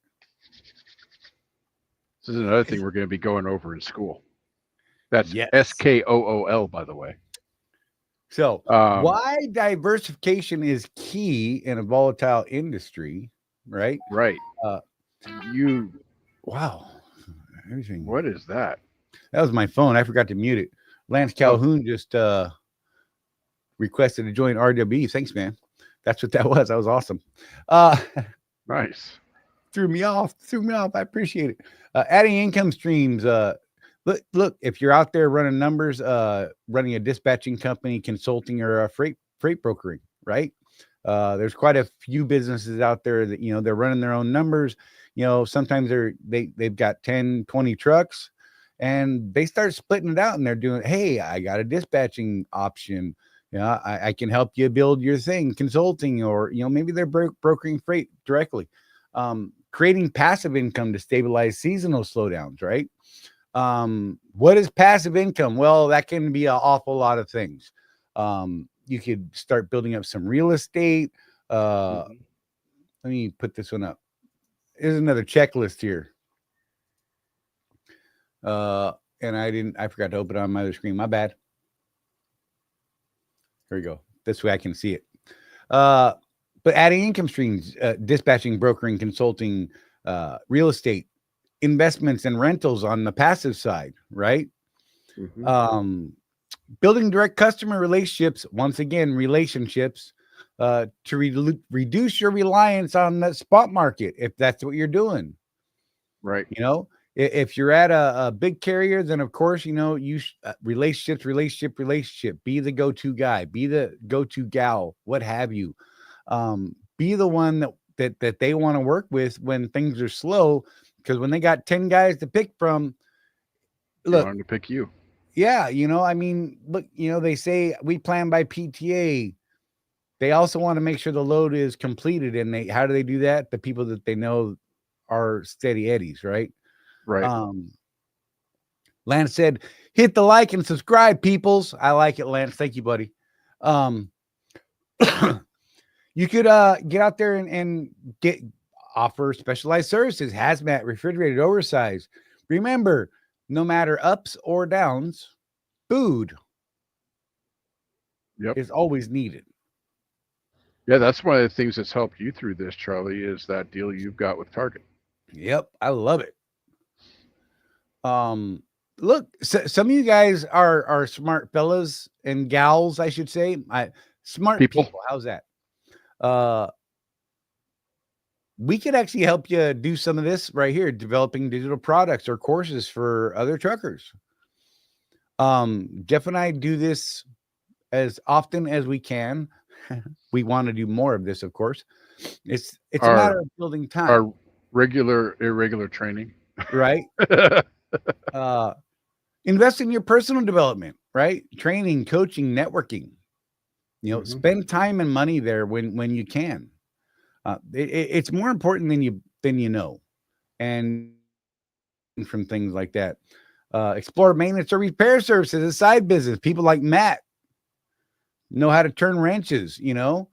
This is another thing we're going to be going over in school. That's Yes. SKOOL, by the way. So, why diversification is key in a volatile industry, right? Right. Wow. Everything. What is that? That was my phone. I forgot to mute it. Lance Calhoun just requested to join RWE. Thanks, man. That's what that was. That was awesome. Nice. Threw me off. I appreciate it. Adding income streams. Look, if you're out there running numbers, running a dispatching company, consulting, or a freight brokering, right? There's quite a few businesses out there that, they're running their own numbers. Sometimes they've got 10, 20 trucks, and they start splitting it out, and they're doing, hey, I got a dispatching option. I can help you build your thing, consulting, or, maybe they're brokering freight directly. Creating passive income to stabilize seasonal slowdowns, right? What is passive income? Well, that can be an awful lot of things. You could start building up some real estate. Let me put this one up. Here's another checklist here. And I forgot to open it on my other screen. My bad. Here we go. This way I can see it. But adding income streams, dispatching, brokering, consulting, real estate, investments and rentals on the passive side, right? Building direct customer relationships, once again, relationships, to reduce your reliance on the spot market, if that's what you're doing. Right. If you're at a big carrier, then of course, relationship, be the go-to guy, be the go-to gal, what have you. Be the one that they want to work with when things are slow, because when they got 10 guys to pick from, look, to pick you. Yeah, look, they say we plan by PTA. They also want to make sure the load is completed, and how do they do that? The people that they know are steady eddies, right? Right. Lance said, hit the like and subscribe, peoples. I like it, Lance. Thank you, buddy. You could get out there and offer specialized services, hazmat, refrigerated, oversized. Remember, no matter ups or downs, food is always needed. Yeah, that's one of the things that's helped you through this, Charlie, is that deal you've got with Target. Yep, I love it. Look, some of you guys are smart fellas and gals, I should say. Smart people. How's that? we could actually help you do some of this right here, developing digital products or courses for other truckers. Jeff and I do this as often as we can. We want to do more of this, of course. It's a matter of building time. Our irregular training. Right? Invest in your personal development, right? Training, coaching, networking. Spend time and money there when you can. It's more important than you know, and from things like that. Explore maintenance or repair services as a side business. People like Matt know how to turn wrenches. Man,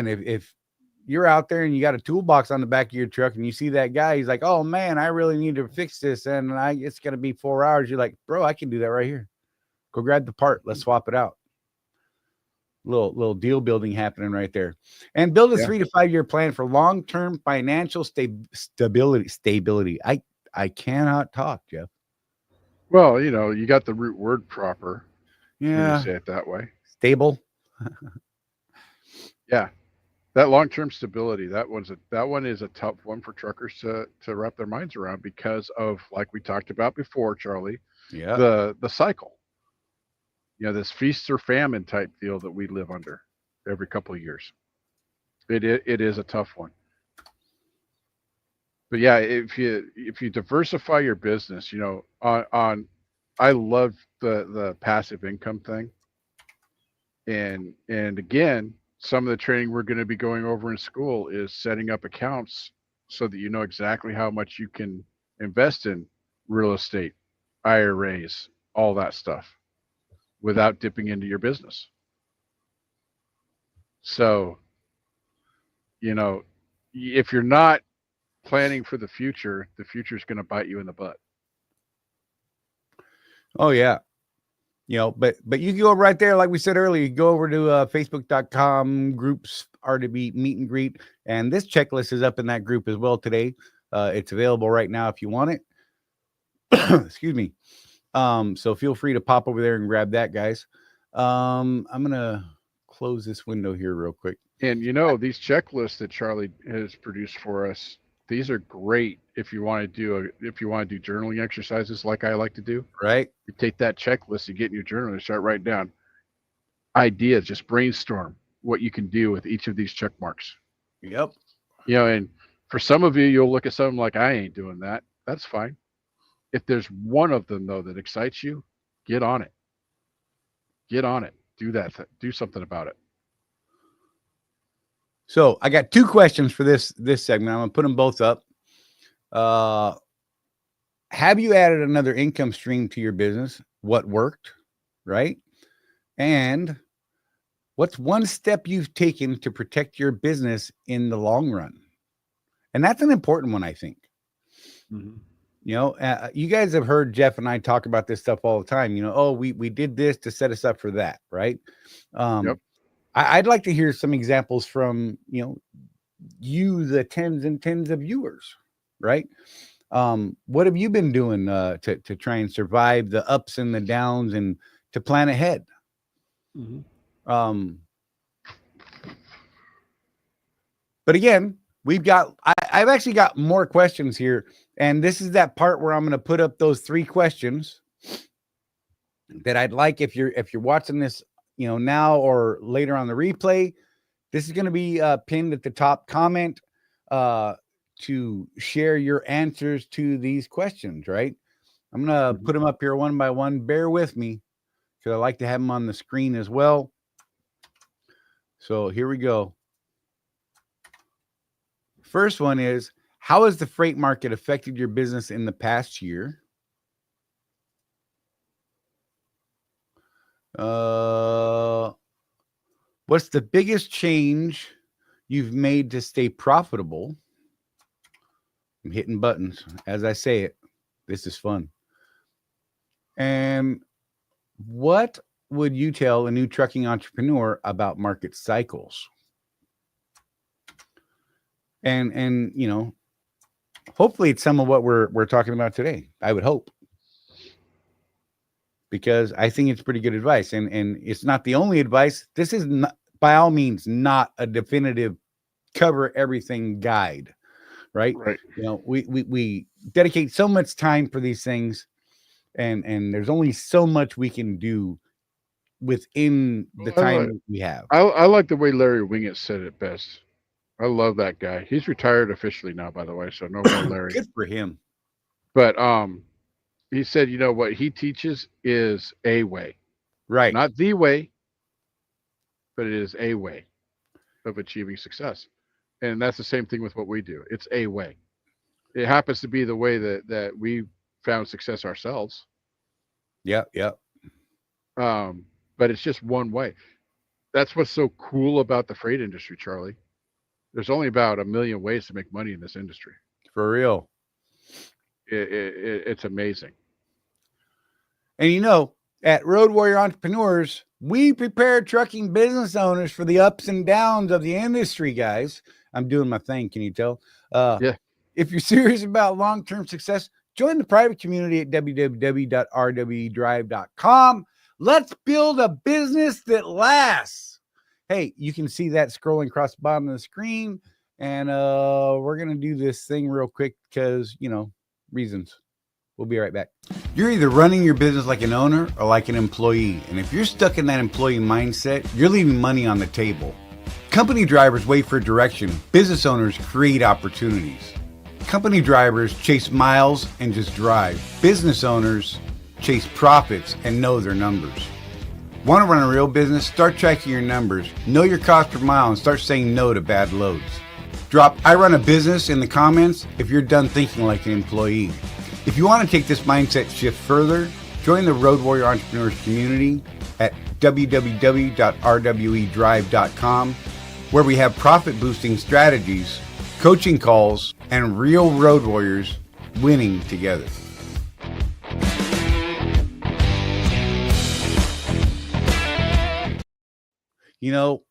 if you're out there and you got a toolbox on the back of your truck and you see that guy, he's like, oh man, I really need to fix this, and it's gonna be 4 hours. You're like, bro, I can do that right here. Go grab the part. Let's swap it out. Little deal building happening right there. And build a 3 to 5 year plan for long-term financial stability. I cannot talk, Jeff. Well, you got the root word proper. Yeah. When you say it that way. Stable. Yeah. That long-term stability, that one is a tough one for truckers to wrap their minds around because of, like we talked about before, Charlie, the cycle. This feast or famine type deal that we live under every couple of years. It is a tough one. But yeah, if you diversify your business, I love the passive income thing. And again, some of the training we're going to be going over in school is setting up accounts so that you know exactly how much you can invest in real estate, IRAs, all that stuff without dipping into your business. So, if you're not planning for the future is going to bite you in the butt. Oh yeah. But you can go right there, like we said earlier, you go over to facebook.com, groups are to be meet and greet. And this checklist is up in that group as well today. It's available right now if you want it. Excuse me. So feel free to pop over there and grab that, guys. I'm going to close this window here real quick. And these checklists that Charlie has produced for us, these are great if you want to do journaling exercises like I like to do. Right. You take that checklist, you get in your journal and start writing down ideas, just brainstorm what you can do with each of these check marks. Yep. And for some of you, you'll look at something like, I ain't doing that. That's fine. If there's one of them though that excites you, get on it. Do that. Do something about it. So I got 2 questions for this segment. I'm going to put them both up. Have you added another income stream to your business? What worked, right? And what's one step you've taken to protect your business in the long run? And that's an important one, I think. Mm-hmm. You guys have heard Jeff and I talk about this stuff all the time. We did this to set us up for that, right? Yep. I'd like to hear some examples from, the tens and tens of viewers, right? What have you been doing to try and survive the ups and the downs and to plan ahead? Mm-hmm. But again, I've actually got more questions here. And this is that part where I'm going to put up those 3 questions that I'd like, if you're watching this, now or later on the replay, this is going to be pinned at the top comment to share your answers to these questions, right? I'm going to put them up here one by one. Bear with me because I like to have them on the screen as well. So here we go. First one is, how has the freight market affected your business in the past year? What's the biggest change you've made to stay profitable? I'm hitting buttons as I say it. This is fun. And what would you tell a new trucking entrepreneur about market cycles? And hopefully it's some of what we're talking about today. I would hope. Because I think it's pretty good advice. And it's not the only advice. This is not, by all means, not a definitive cover everything guide, right? Right. You know, we dedicate so much time for these things, and there's only so much we can do within the I like, time we have. I like the way Larry Winget said it best. I love that guy. He's retired officially now, by the way, so no more Larry. Good for him. But he said, what he teaches is a way, Right. not the way, but it is a way of achieving success. And that's the same thing with what we do. It's a way. It happens to be the way that we found success ourselves. Yep. But it's just one way. That's what's so cool about the freight industry, Charlie. There's only about 1 million ways to make money in this industry. For real. It's amazing. And at Road Warrior Entrepreneurs, we prepare trucking business owners for the ups and downs of the industry, guys. I'm doing my thing. Can you tell? Yeah. If you're serious about long-term success, join the private community at www.rwdrive.com. Let's build a business that lasts. Hey, you can see that scrolling across the bottom of the screen. And we're going to do this thing real quick because, reasons. We'll be right back. You're either running your business like an owner or like an employee. And if you're stuck in that employee mindset, you're leaving money on the table. Company drivers wait for direction. Business owners create opportunities. Company drivers chase miles and just drive. Business owners chase profits and know their numbers. Want to run a real business? Start tracking your numbers. Know your cost per mile and start saying no to bad loads. Drop "I run a business" in the comments if you're done thinking like an employee. If you want to take this mindset shift further, join the Road Warrior Entrepreneurs community at www.rwedrive.com, where we have profit boosting strategies, coaching calls, and real road warriors winning together.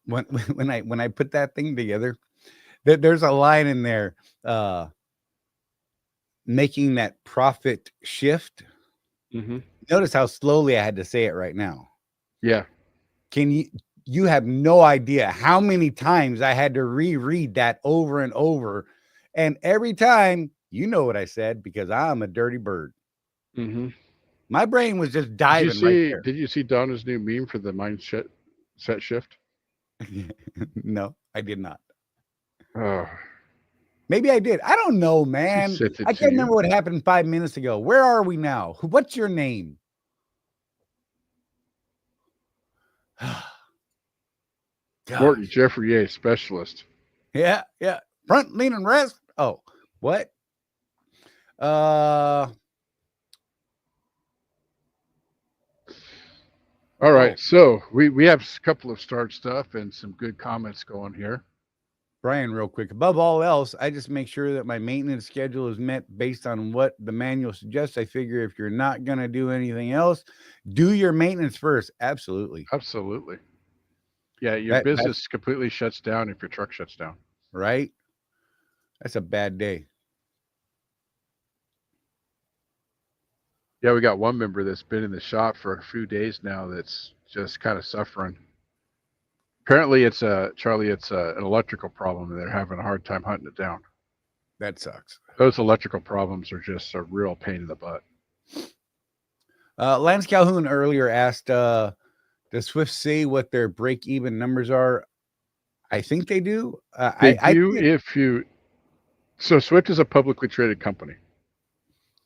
When I put that thing together, there's a line in there, making that profit shift. Mm-hmm. Notice how slowly I had to say it right now. Yeah. You have no idea how many times I had to reread that over and over. And every time, what I said, because I'm a dirty bird. Mm-hmm. My brain was just diving right there. Did you see Donna's new meme for the mindset shift? No, I did not. Oh. Maybe I did. I don't know, man. I can't remember what happened 5 minutes ago. Where are we now? What's your name? Morton Jeffrey A. Specialist. Yeah. Front, lean, and rest. Oh, what? All right. So we have a couple of start stuff and some good comments going here. Brian, real quick. Above all else, I just make sure that my maintenance schedule is met based on what the manual suggests. I figure if you're not going to do anything else, do your maintenance first. Absolutely. Yeah, your business completely shuts down if your truck shuts down. Right? That's a bad day. Yeah, we got one member that's been in the shop for a few days now that's just kind of suffering. Apparently, it's an electrical problem, and they're having a hard time hunting it down. That sucks. Those electrical problems are just a real pain in the butt. Lance Calhoun earlier asked, does Swift say what their break-even numbers are? I think they do. So Swift is a publicly traded company.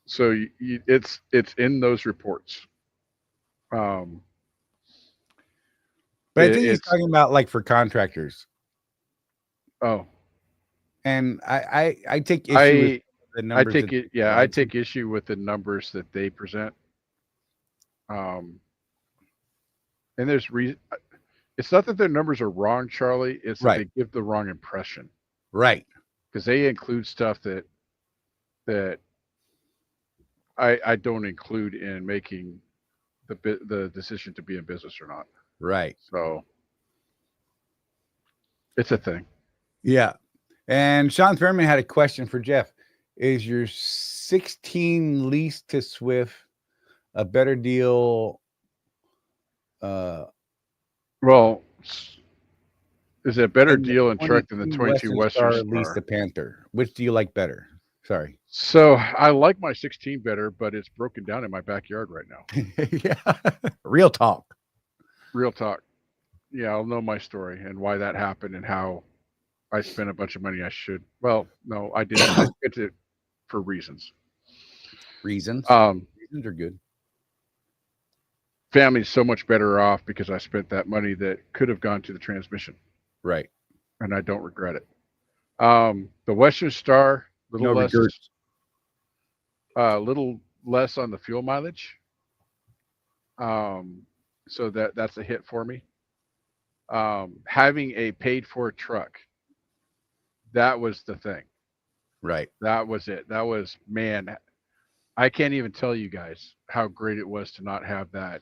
So it's in those reports. But I think he's talking about like for contractors. Oh. And I take issue with the numbers. I take issue with the numbers that they present. And there's reason. It's not that their numbers are wrong, Charlie. It's that they give the wrong impression. Right. Because they include stuff that I don't include in making the decision to be in business or not. Right. So it's a thing. Yeah. And Sean Thurman had a question for Jeff. Is your 16 lease to Swift a better deal? Well, Is it a better And the deal in truck than the 22 22 Western Star leased Star? the Panther. Which do you like better? Sorry. So I like my 16 better, but it's broken down in my backyard right now. Yeah. Real talk. Real talk. Yeah, I'll know my story and why that happened and how I spent a bunch of money I should. Well, no, I didn't. I spent it for reasons. Reasons. Um, Reasons are good. Family's so much better off because I spent that money that could have gone to the transmission, Right. and I don't regret it. The Western Star, No regrets. little less on the fuel mileage. So that's a hit for me. Having a paid for truck, that was the thing. Right. That was it. That was, man, I can't even tell you guys how great it was to not have that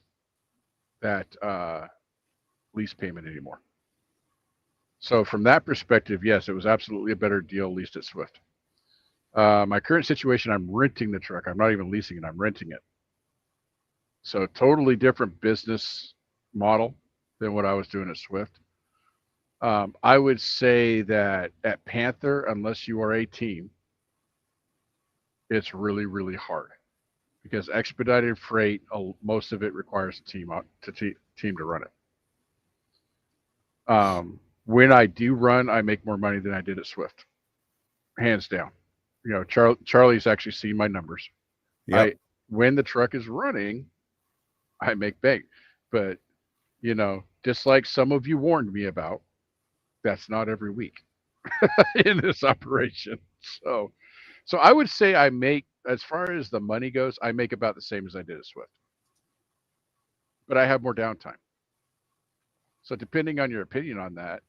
lease payment anymore. So from that perspective, yes, it was absolutely a better deal leased at Swift. My current situation, I'm renting the truck. I'm not even leasing it. I'm renting it. So totally different business model than what I was doing at Swift. I would say that at Panther, unless you are a team, it's really, really hard because expedited freight, most of it requires a team to run it. When I do run, I make more money than I did at Swift, hands down. You know, Charlie's actually seen my numbers. Yep. When the truck is running, I make bank. But, you know, just like some of you warned me about, that's not every week in this operation. So I would say I make, as far as the money goes, I make about the same as I did at Swift. But I have more downtime. So depending on your opinion on that,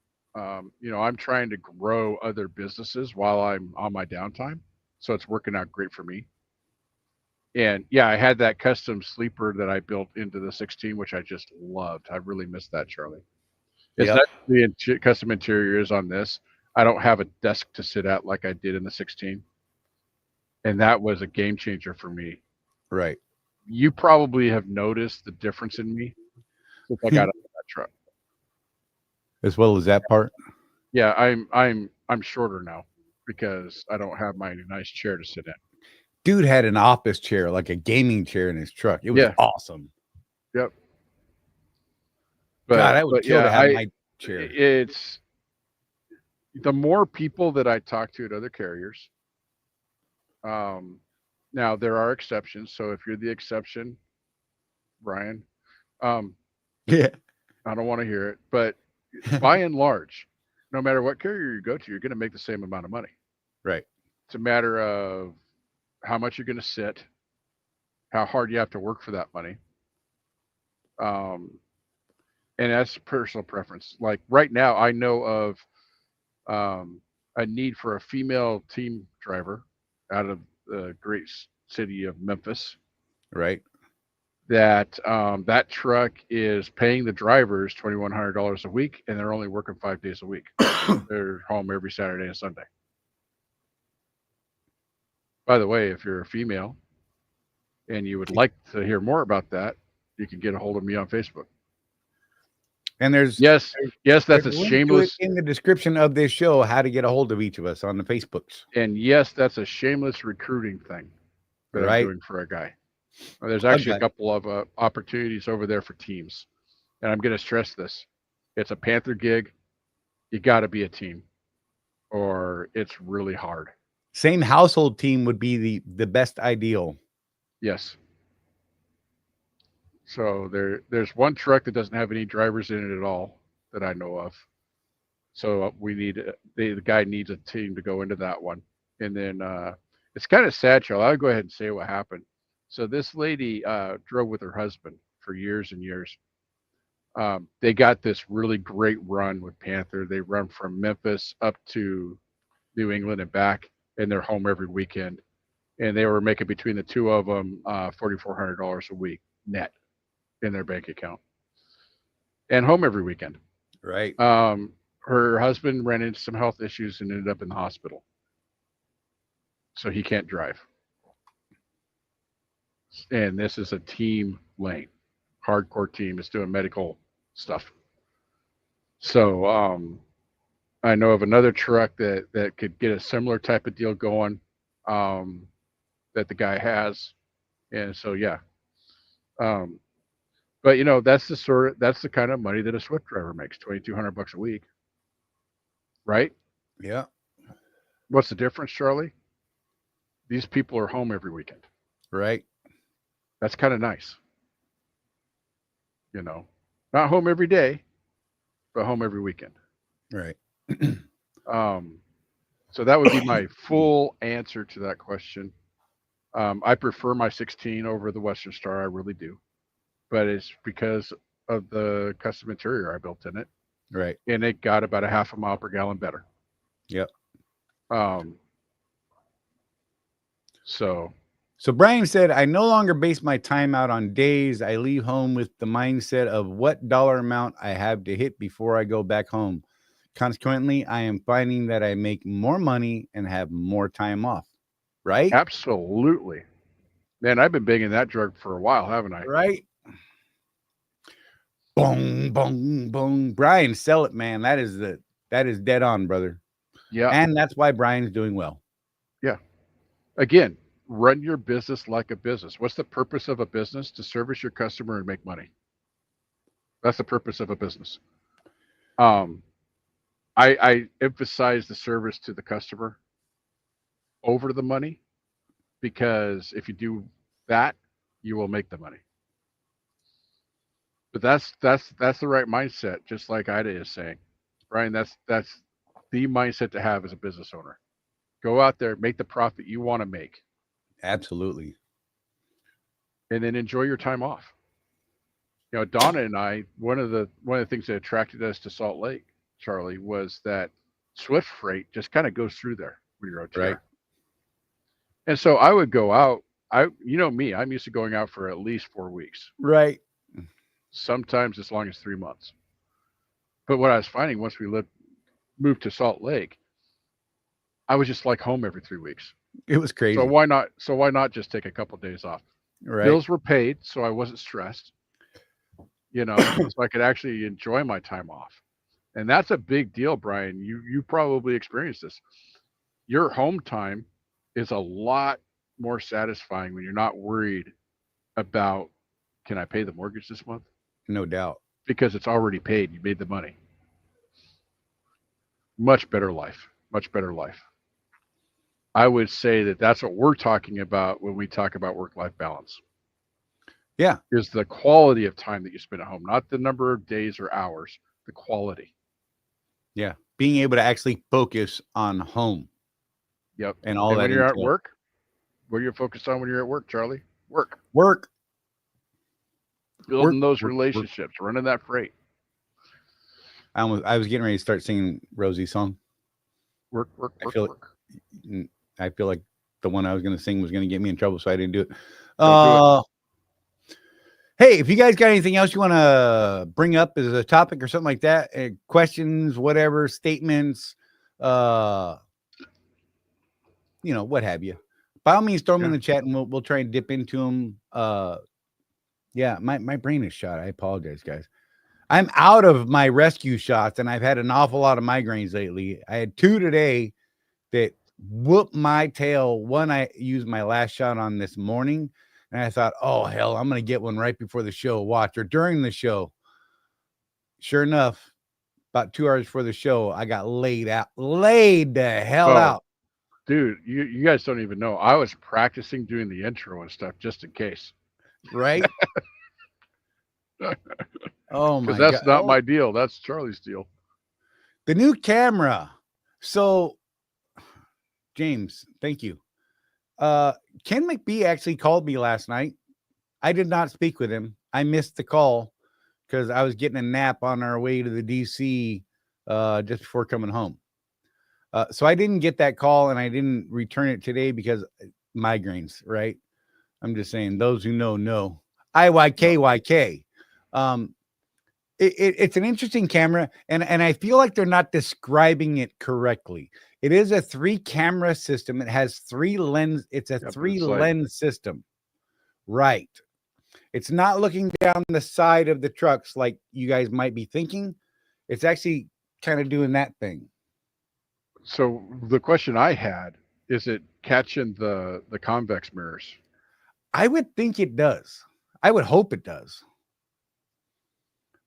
you know, I'm trying to grow other businesses while I'm on my downtime. So it's working out great for me. And yeah, I had that custom sleeper that I built into the 16, which I just loved. I really missed that, Charlie. Is Yep. that the custom interior is on this? I don't have a desk to sit at like I did in the 16. And that was a game changer for me. Right. You probably have noticed the difference in me since I got out of that truck. As well as that part. Yeah, I'm shorter now because I don't have my nice chair to sit in. Dude had an office chair, like a gaming chair in his truck. It was awesome. Yep. But, God, I would kill to have my chair. It's the more people that I talk to at other carriers. Now there are exceptions. So if you're the exception, Brian, Yeah. I don't want to hear it. But by and large, no matter what carrier you go to, you're going to make the same amount of money. Right. It's a matter of how much you're going to sit, how hard you have to work for that money. And that's personal preference. Like right now, I know of a need for a female team driver out of the great city of Memphis. Right. That that truck is paying the drivers $2,100 a week, and they're only working 5 days a week. They're home every Saturday and Sunday. By the way, if you're a female and you would like to hear more about that, you can get a hold of me on Facebook. And there's yes, that's there's a link to shameless it in the description of this show how to get a hold of each of us on the Facebooks. and yes, that's a shameless recruiting thing that Right. I'm doing for a guy. There's actually a couple of opportunities over there for teams, and I'm going to stress this: it's a Panther gig. You got to be a team, or it's really hard. Same household team would be the best ideal. Yes. So there's one truck that doesn't have any drivers in it at all that I know of. So we need the guy needs a team to go into that one. And then it's kind of sad, Charlie. I'll go ahead and say what happened. So this lady drove with her husband for years and years. They got this really great run with Panther. They run from Memphis up to New England and back, and they're home every weekend. And they were making between the two of them $4,400 a week net in their bank account, and home every weekend. Right. Her husband ran into some health issues and ended up in the hospital, so he can't drive. And this is a team lane, hardcore team. It's doing medical stuff. So I know of another truck that could get a similar type of deal going, that the guy has, and so yeah. Um, but that's the kind of money that a Swift driver makes, $2,200 a week, right? Yeah. What's the difference, Charlie? These people are home every weekend. Right. That's kind of nice. Not home every day, but home every weekend. Right. So that would be my full answer to that question. I prefer my 16 over the Western Star. I really do, but it's because of the custom interior I built in it, Right. and it got about a half a mile per gallon better. Yep. So Brian said, I no longer base my time out on days. I leave home with the mindset of what dollar amount I have to hit before I go back home. Consequently, I am finding that I make more money and have more time off. Right? absolutely, man, I've been banging that drug for a while, haven't I? Right. Boom, boom, boom. Brian, sell it, man. That is dead on, brother. Yeah. And that's why Brian's doing well. Yeah. Again, run your business like a business. What's the purpose of a business? To service your customer and make money. That's the purpose of a business. I emphasize the service to the customer over the money, because if you do that, you will make the money. But that's the right mindset, just like Ida is saying. Brian, that's the mindset to have as a business owner. Go out there, make the profit you want to make. Absolutely. And then enjoy your time off. Donna and I, one of the things that attracted us to Salt Lake, Charlie, was that Swift freight just kind of goes through there when you're OTR. Right. And so I would go out. Me, I'm used to going out for at least 4 weeks. Right. Sometimes as long as 3 months. But what I was finding once we moved to Salt Lake, I was just like home every 3 weeks. It was crazy. So why not just take a couple of days off? Right. Bills were paid, so I wasn't stressed. So I could actually enjoy my time off. And that's a big deal, Brian. You probably experienced this. Your home time is a lot more satisfying when you're not worried about, can I pay the mortgage this month? No doubt. Because it's already paid. You made the money. Much better life. Much better life. I would say that that's what we're talking about when we talk about work-life balance. Yeah. Is the quality of time that you spend at home, not the number of days or hours, the quality. Yeah. Being able to actually focus on home. Yep. And all that. When you're at work, what are you focused on when you're at work, Charlie? Work. Building those relationships, running that freight. I was getting ready to start singing Rosie's song. Work. I feel like the one I was going to sing was going to get me in trouble, so I didn't do it. Don't do it. Hey, if you guys got anything else you want to bring up as a topic or something like that, questions, whatever, statements, what have you, by all means, throw them in the chat and we'll try and dip into them. Yeah, my brain is shot. I apologize, guys. I'm out of my rescue shots, and I've had an awful lot of migraines lately. I had 2 today that whooped my tail. One I used my last shot on this morning, and I thought, oh, hell, I'm going to get one right before the show, watch, or during the show. Sure enough, about 2 hours before the show, I got laid the hell out. Dude, you guys don't even know. I was practicing doing the intro and stuff just in case. Right? Oh, my God. Because that's not my deal. That's Charlie's deal. The new camera. So, James, thank you. Ken McBee actually called me last night. I did not speak with him. I missed the call because I was getting a nap on our way to the DC just before coming home. So I didn't get that call, and I didn't return it today because migraines, right? I'm just saying, those who know. IYKYK. It's an interesting camera, and I feel like they're not describing it correctly. It is a 3-camera system. It has 3 lens. It's a 3-lens system. Right. It's not looking down the side of the trucks like you guys might be thinking. It's actually kind of doing that thing. So the question I had, is it catching the convex mirrors? I would think it does. I would hope it does.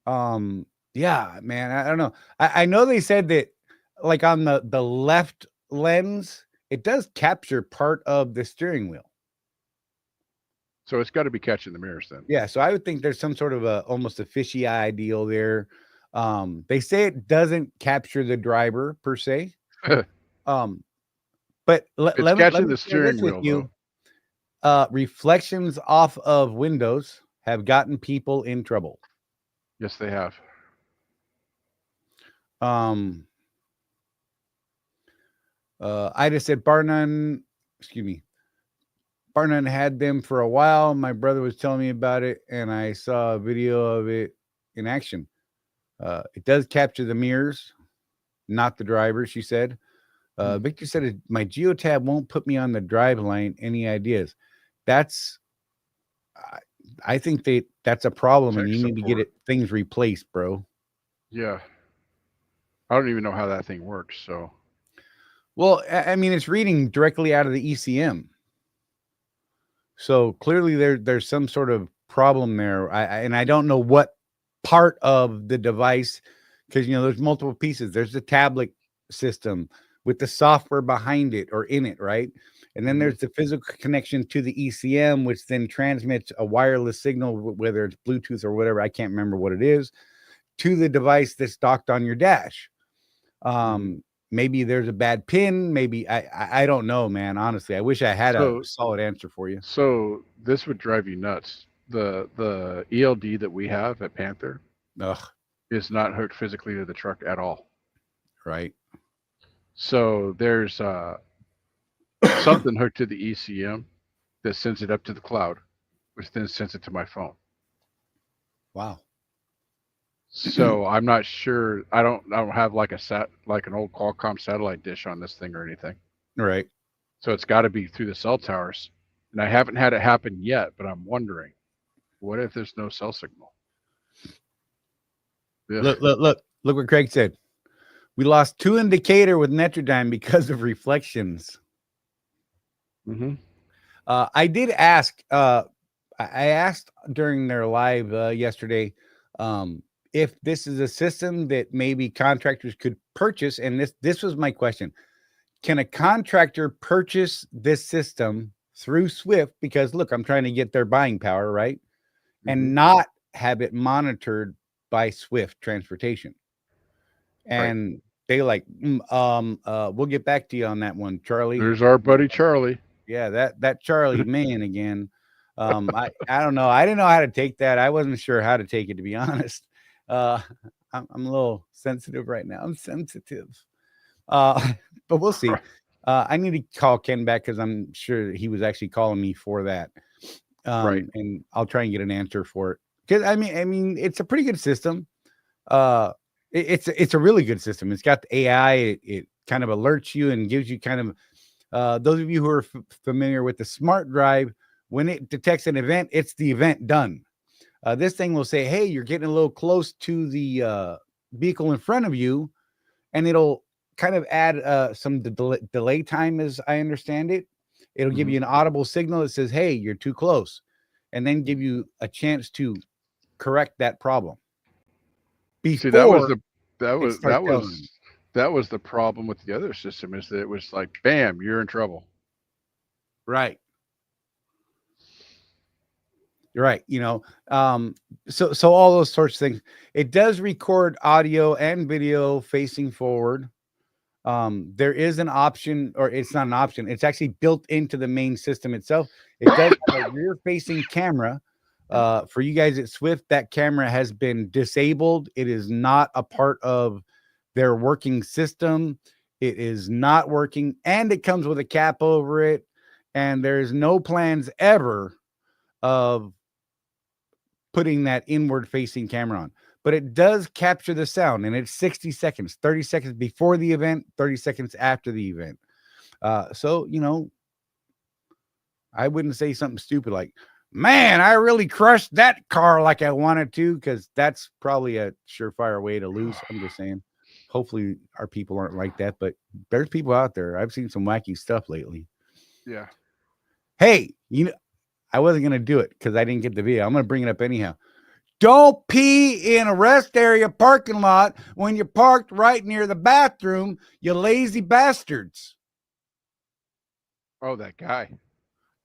Yeah, man, I don't know. I know they said that like on the left lens, it does capture part of the steering wheel. So it's got to be catching the mirrors then. Yeah, so I would think there's some sort of almost a fisheye deal there. They say it doesn't capture the driver per se. But It's let catching me the share this steering with wheel, you. though. Reflections off of windows have gotten people in trouble. Yes, they have. I just said bar none, excuse me. Bar none had them for a while. My brother was telling me about it, and I saw a video of it in action. It does capture the mirrors, not the driver, she said. Victor said, my geotab won't put me on the drive line. Any ideas? That's, I think that's a problem, and you need to get things replaced, bro. Yeah. I don't even know how that thing works. So, well, I mean, it's reading directly out of the ECM. So clearly there's some sort of problem there. And I don't know what part of the device, because, you know, there's multiple pieces. There's the tablet system with the software behind it or in it, right? And then there's the physical connection to the ECM, which then transmits a wireless signal, whether it's Bluetooth or whatever, I can't remember what it is, to the device that's docked on your dash. Maybe there's a bad pin. Maybe I don't know, man. Honestly, I wish I had a solid answer for you. So this would drive you nuts. The ELD that we have at Panther is not hooked physically to the truck at all. Right. So there's something hooked to the ECM that sends it up to the cloud, which then sends it to my phone. Wow. So I'm not sure. I don't have like an old Qualcomm satellite dish on this thing or anything. Right. So it's got to be through the cell towers, and I haven't had it happen yet. But I'm wondering, what if there's no cell signal? Look what Craig said. We lost 2 in Decatur with Netrodyne because of reflections. I did ask. I asked during their live yesterday if this is a system that maybe contractors could purchase, and this was my question: can a contractor purchase this system through Swift? Because look, I'm trying to get their buying power, right, and not have it monitored by Swift Transportation. And they like, we'll get back to you on that one, Charlie. There's our buddy Charlie. Yeah, that Charlie man again. I don't know. I didn't know how to take that. I wasn't sure how to take it, to be honest. I'm a little sensitive right now. I'm sensitive. But we'll see. I need to call Ken back because I'm sure he was actually calling me for that. And I'll try and get an answer for it. Because I mean, it's a pretty good system. It's a really good system. It's got the AI. It kind of alerts you and gives you kind of those of you who are familiar with the smart drive, when it detects an event, it's the event done. This thing will say, hey, you're getting a little close to the vehicle in front of you, and it'll kind of add some delay time, as I understand it. It'll give you an audible signal that says, hey, you're too close, and then give you a chance to correct that problem. See, that was the problem with the other system, is that it was like, bam, you're in trouble. Right. You're right. You know, so all those sorts of things. It does record audio and video facing forward. There is an option, or it's not an option. It's actually built into the main system itself. It does have a rear-facing camera. For you guys at Swift, that camera has been disabled. It is not a part of their working system. It is not working, and it comes with a cap over it. And there's no plans ever of putting that inward-facing camera on. But it does capture the sound, and it's 60 seconds, 30 seconds before the event, 30 seconds after the event. So, you know, I wouldn't say something stupid like, man, I really crushed that car like I wanted to, because that's probably a surefire way to lose. I'm just saying. hopefully our people aren't like that, but there's people out there. I've seen some wacky stuff lately. Yeah. Hey, I wasn't gonna do it because I didn't get the video. I'm gonna bring it up anyhow. Don't pee in a rest area parking lot when you're parked right near the bathroom, you lazy bastards. Oh, that guy.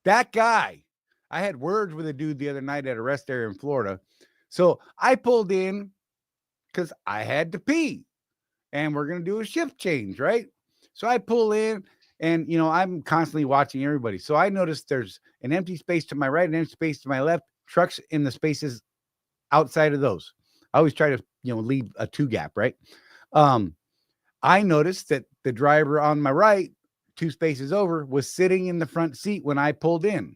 That guy. I had words with a dude the other night at a rest area in Florida. So I pulled in because I had to pee. And we're going to do a shift change, right? So I pull in and, I'm constantly watching everybody. So I noticed there's an empty space to my right, an empty space to my left, trucks in the spaces outside of those. I always try to, leave a 2 gap, right? I noticed that the driver on my right, 2 spaces over, was sitting in the front seat when I pulled in.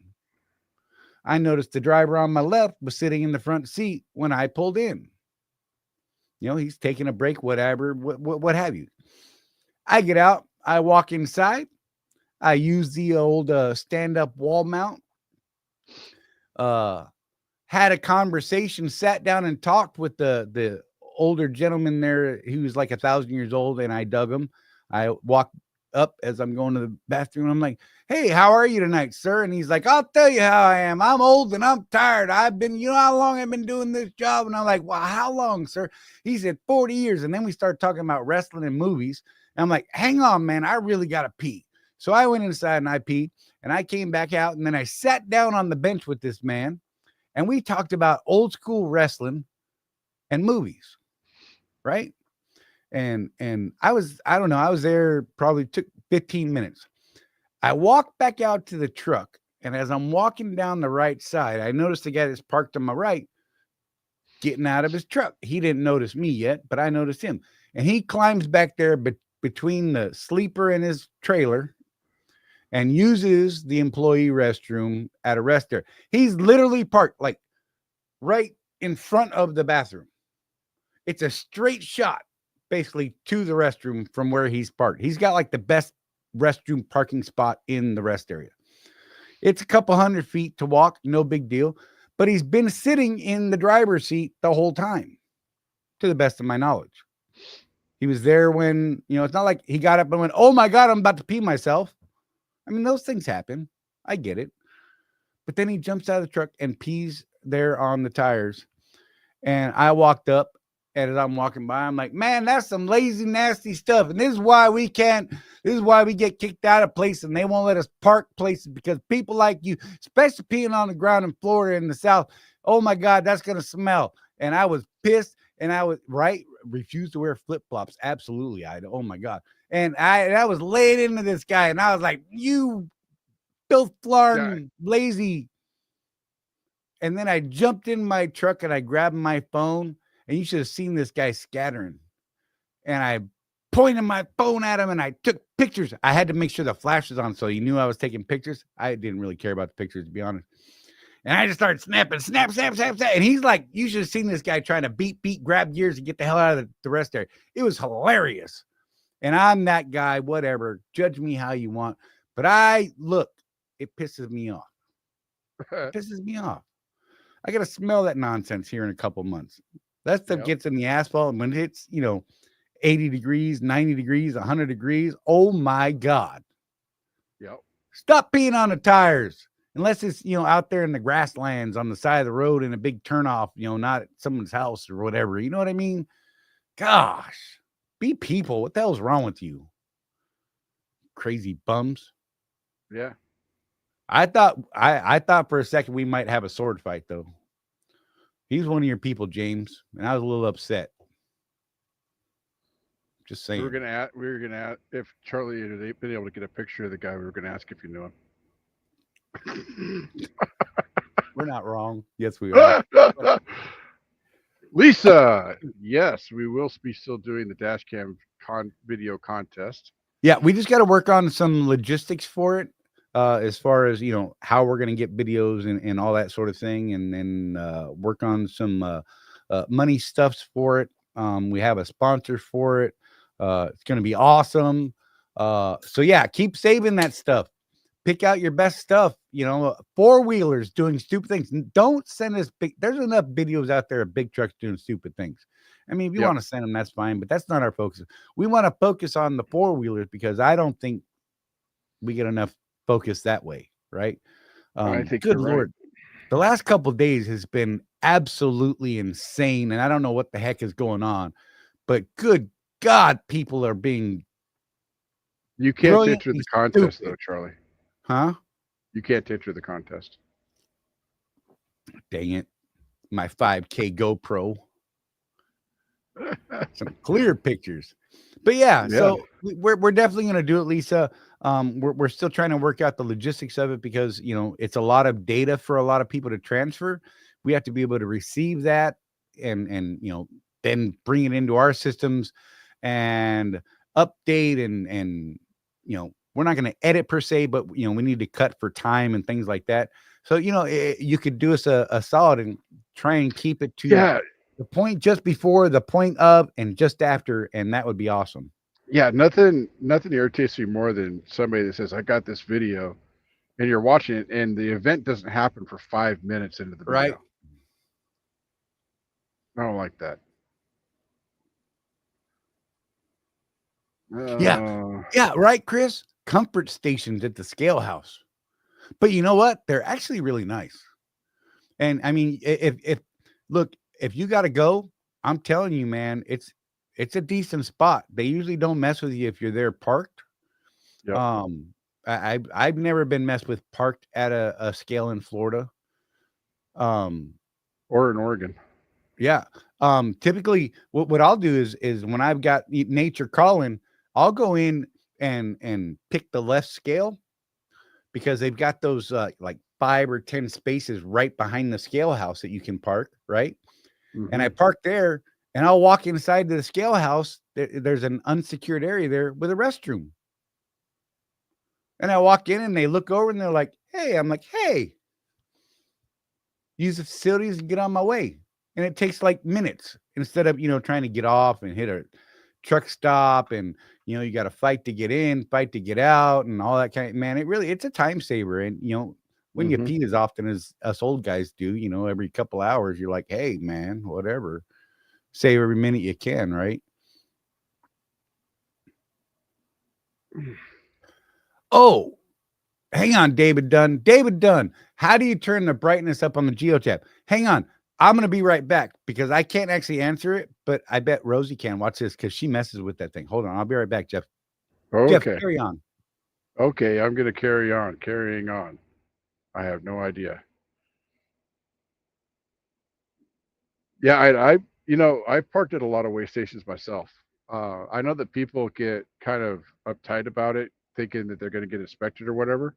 I noticed the driver on my left was sitting in the front seat when I pulled in. He's taking a break, whatever, what have you. I get out, I walk inside, I use the old stand-up wall mount, had a conversation, sat down and talked with the older gentleman there. He was like 1,000 years old, and I dug him. I walked up as I'm going to the bathroom. I'm like, hey, how are you tonight, sir? And he's like, I'll tell you how I am. I'm old and I'm tired. I've been, how long I've been doing this job? And I'm like, well, how long, sir? He said 40 years. And then we started talking about wrestling and movies. And I'm like, hang on, man, I really got to pee. So I went inside and I peed, and I came back out, and then I sat down on the bench with this man, and we talked about old school wrestling and movies, right? And I was there, probably took 15 minutes. I walked back out to the truck, and as I'm walking down the right side, I noticed the guy that's parked on my right getting out of his truck. He didn't notice me yet, but I noticed him. And he climbs back there between the sleeper and his trailer and uses the employee restroom at a rest area. He's literally parked like right in front of the bathroom. It's a straight shot basically to the restroom from where he's parked. He's got like the best restroom parking spot in the rest area. It's a couple 100 feet to walk, no big deal, but he's been sitting in the driver's seat the whole time, to the best of my knowledge. He was there when, it's not like he got up and went, oh my God, I'm about to pee myself. I mean, those things happen. I get it. But then he jumps out of the truck and pees there on the tires. And I walked up, and as I'm walking by, I'm like, man, that's some lazy, nasty stuff. And this is why we get kicked out of places, and they won't let us park places, because people like you, especially peeing on the ground in Florida in the South, oh my God, that's going to smell. And I was pissed, and I was refused to wear flip-flops. Absolutely. Oh my God. And I was laid into this guy, and I was like, you filth flarn, lazy. And then I jumped in my truck and I grabbed my phone, and you should have seen this guy scattering. And I pointed my phone at him and I took pictures. I had to make sure the flash was on so he knew I was taking pictures. I didn't really care about the pictures, to be honest. And I just started snapping, snap. And he's like, you should have seen this guy trying to beat, grab gears and get the hell out of the rest area. It was hilarious. And I'm that guy, whatever. Judge me how you want. But it pisses me off. It pisses me off. I got to smell that nonsense here in a couple months. That stuff gets in the asphalt, and when it's, 80 degrees, 90 degrees, 100 degrees, oh my God. Yep. Stop peeing on the tires. Unless it's, out there in the grasslands on the side of the road in a big turnoff, not at someone's house or whatever. You know what I mean? Gosh, be people. What the hell's wrong with you? Crazy bums. Yeah. I thought for a second we might have a sword fight, though. He's one of your people, James, and I was a little upset. Just saying. We were gonna ask if Charlie had been able to get a picture of the guy. We were gonna ask if you knew him. We're not wrong. Yes, we are. Lisa, yes, we will be still doing the dash cam video contest. Yeah, we just got to work on some logistics for it. As far as, how we're going to get videos and all that sort of thing, and then work on some money stuffs for it. We have a sponsor for it. It's going to be awesome. So yeah, keep saving that stuff. pick out your best stuff. Four-wheelers doing stupid things. Don't send us there's enough videos out there of big trucks doing stupid things. I mean, if you want to send them, that's fine, but that's not our focus. We want to focus on the four-wheelers because I don't think we get enough focus that way, right? I think Good you're Lord. right. The last couple of days has been absolutely insane, and I don't know what the heck is going on, but good God, people are being You can't enter brilliantly the contest, stupid. though, Charlie. Huh? You can't enter the contest. Dang it. My 5K GoPro. Some clear pictures. But yeah, so we're definitely going to do it, Lisa. We're still trying to work out the logistics of it because, it's a lot of data for a lot of people to transfer. We have to be able to receive that and then bring it into our systems and update and we're not going to edit per se, but we need to cut for time and things like that. So, you could do us a solid and try and keep it to the point just before, the point of, and just after, and that would be awesome. Yeah, nothing irritates me more than somebody that says, I got this video, and you're watching it, and the event doesn't happen for 5 minutes into the video. Right. I don't like that. Yeah, right, Chris? Comfort stations at the scale house. But you know what? They're actually really nice. And I mean, if you got to go, I'm telling you, man, it's a decent spot. They usually don't mess with you if you're there parked. Yep. I've never been messed with parked at a scale in Florida. Or in Oregon. Yeah. Typically what I'll do is when I've got nature calling, I'll go in and pick the left scale because they've got those like 5 or 10 spaces right behind the scale house that you can park, right? Mm-hmm. And I park there and I'll walk inside to the scale house. There's an unsecured area there with a restroom. And I walk in and they look over and they're like, hey, I'm like, hey, use the facilities and get on my way. And it takes like minutes instead of, trying to get off and hit a truck stop and, you got to fight to get in, fight to get out and all that kind of, man, it's a time saver. And, when you pee as often as us old guys do, every couple hours, you're like, hey, man, whatever. Save every minute you can, right? Oh, hang on, David Dunn. David Dunn, how do you turn the brightness up on the Geotab? Hang on. I'm going to be right back because I can't actually answer it, but I bet Rosie can. Watch this because she messes with that thing. Hold on. I'll be right back, Jeff. Okay. Jeff, carry on. Okay, I'm going to carrying on. I have no idea. Yeah, I've parked at a lot of way stations myself. I know that people get kind of uptight about it, thinking that they're going to get inspected or whatever,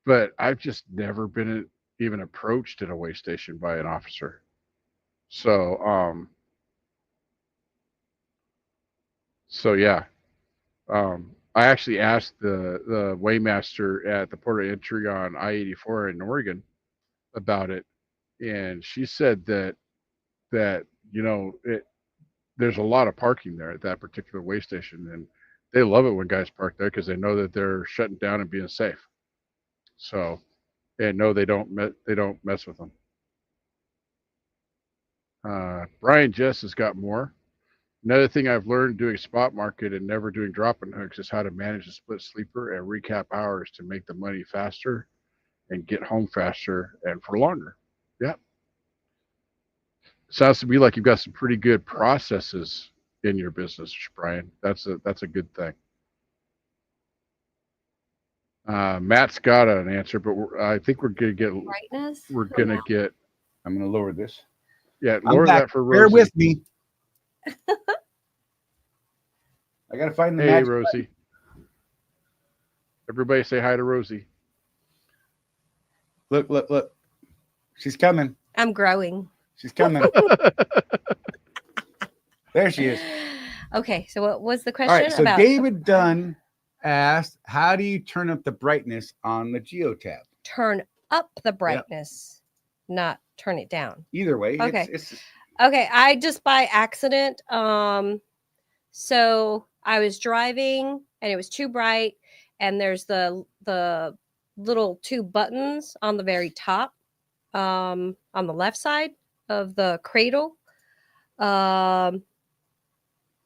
but I've just never been even approached at a way station by an officer. So, yeah. I actually asked the weighmaster at the port of entry on I-84 in Oregon about it, and she said that there's a lot of parking there at that particular way station, and they love it when guys park there because they know that they're shutting down and being safe. So, and no, they don't mess with them. Brian Jess has got more. Another thing I've learned doing spot market and never doing drop-in hooks is how to manage a split sleeper and recap hours to make the money faster and get home faster and for longer. Yeah. Sounds to me like you've got some pretty good processes in your business, Brian. That's a good thing. Matt's got an answer, but I think we're gonna get brightness. We're gonna get. I'm going to lower this. Yeah, lower that for Rosie. Bear with me. I got to find the Hey, magic Rosie. button. Everybody say hi to Rosie. Look. She's coming. I'm growing. She's coming. There she is. Okay, so what was the All question right, so about? David Dunn asked, how do you turn up the brightness on the Geotab? Turn up the brightness, not turn it down. Either way. Okay. It's Okay, I just by accident. So I was driving and it was too bright, and there's the little 2 buttons on the very top, on the left side of the cradle. And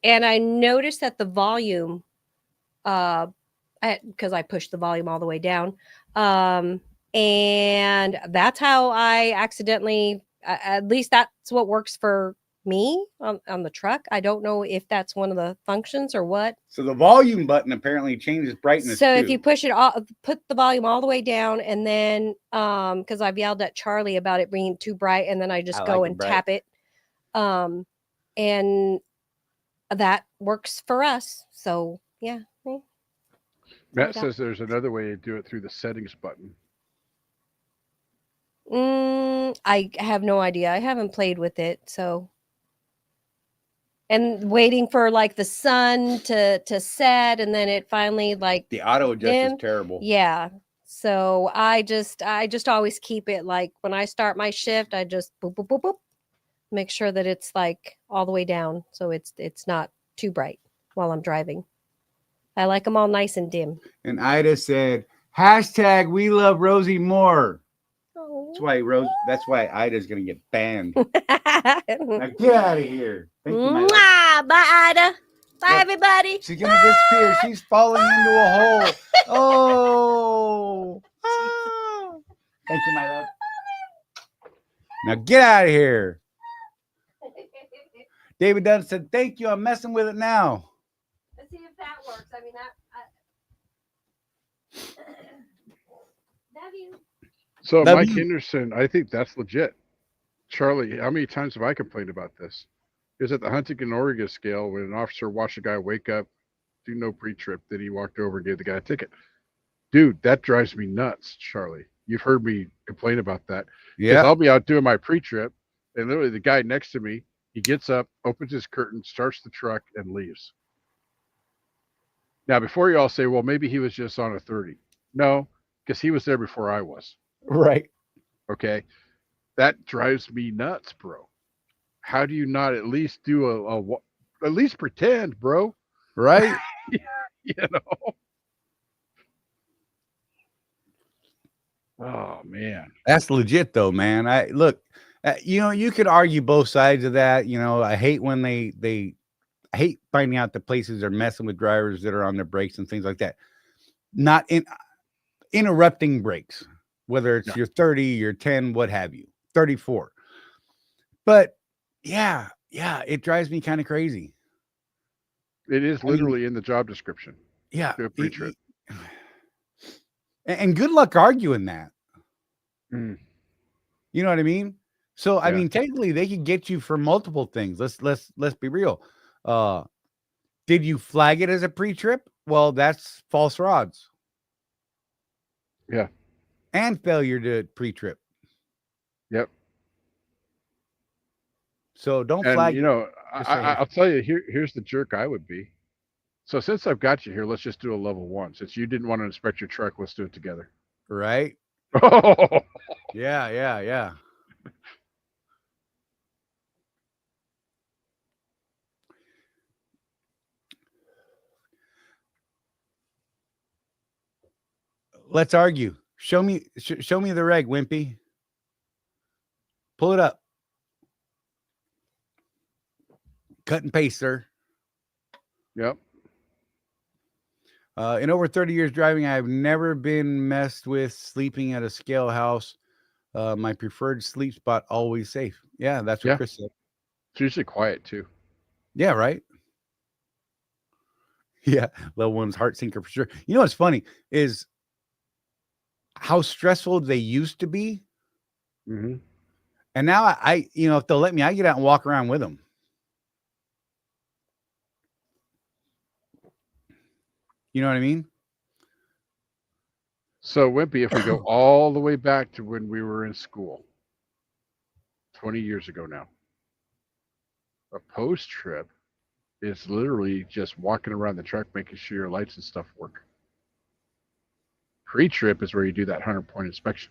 I noticed that the volume, because I pushed the volume all the way down, and that's how I accidentally, at least that's what works for me on the truck. I don't know if that's one of the functions or what. So the volume button apparently changes brightness. So too. if you push it all, put the volume all the way down, and then because I've yelled at Charlie about it being too bright, and then I just go and tap it, and that works for us. So yeah. Matt says there's another way to do it through the settings button. I have no idea. I haven't played with it, so. And waiting for like the sun to set, and then it finally like the auto adjust is terrible. Yeah. So I just always keep it like when I start my shift, I just boop boop boop boop, make sure that it's like all the way down, so it's not too bright while I'm driving. I like them all nice and dim. And Ida said, hashtag we love Rosie more. Oh. That's why Ida's gonna get banned. Now get out of here. Thank you, my Mwah! Bye, Ida. Bye, everybody. She's gonna disappear. She's falling into a hole. Oh. Thank you, my love. Now get out of here. David Dunn said, thank you. I'm messing with it now. Let's see if that works. I mean, love you. So Love Mike you. Henderson, I think that's legit. Charlie, how many times have I complained about this? It was at the Huntington, Oregon scale when an officer watched a guy wake up, do no pre-trip, then he walked over and gave the guy a ticket. Dude, that drives me nuts, Charlie. You've heard me complain about that. Yeah. I'll be out doing my pre-trip, and literally the guy next to me, he gets up, opens his curtain, starts the truck, and leaves. Now, before you all say, well, maybe he was just on a 30. No, because he was there before I was. Right. Okay. That drives me nuts, bro. How do you not at least do at least pretend, bro? Right. You know? Oh, man. That's legit though, man. You could argue both sides of that. I hate when I hate finding out that places are messing with drivers that are on their brakes and things like that. Not interrupting brakes, whether it's your 30, your 10, what have you, 34. But yeah, it drives me kind of crazy. It is literally in the job description. Yeah. Do a pre-trip. And good luck arguing that. Mm. You know what I mean? So I mean, technically, they could get you for multiple things. Let's be real. Did you flag it as a pre-trip? Well, that's false rods. Yeah. And failure to pre-trip. Yep. So don't And flag. I'll tell you, here's the jerk I would be. So since I've got you here, let's just do a level 1. Since you didn't want to inspect your truck, let's do it together. Right? Oh. Yeah. Let's argue. Show me the reg, Wimpy. Pull it up. Cut and paste, sir. Yep. In over 30 years driving, I've never been messed with sleeping at a scale house. My preferred sleep spot, always safe. Yeah, that's what Chris said. It's usually quiet too. Yeah, right. Yeah, level 1's heart sinker for sure. You know what's funny is how stressful they used to be. Mm-hmm. And now I if they'll let me, I get out and walk around with them. You know what I mean? So, Wimpy, if we go all the way back to when we were in school, 20 years ago now, a post trip is literally just walking around the truck, making sure your lights and stuff work. Pre-trip is where you do that 100-point inspection.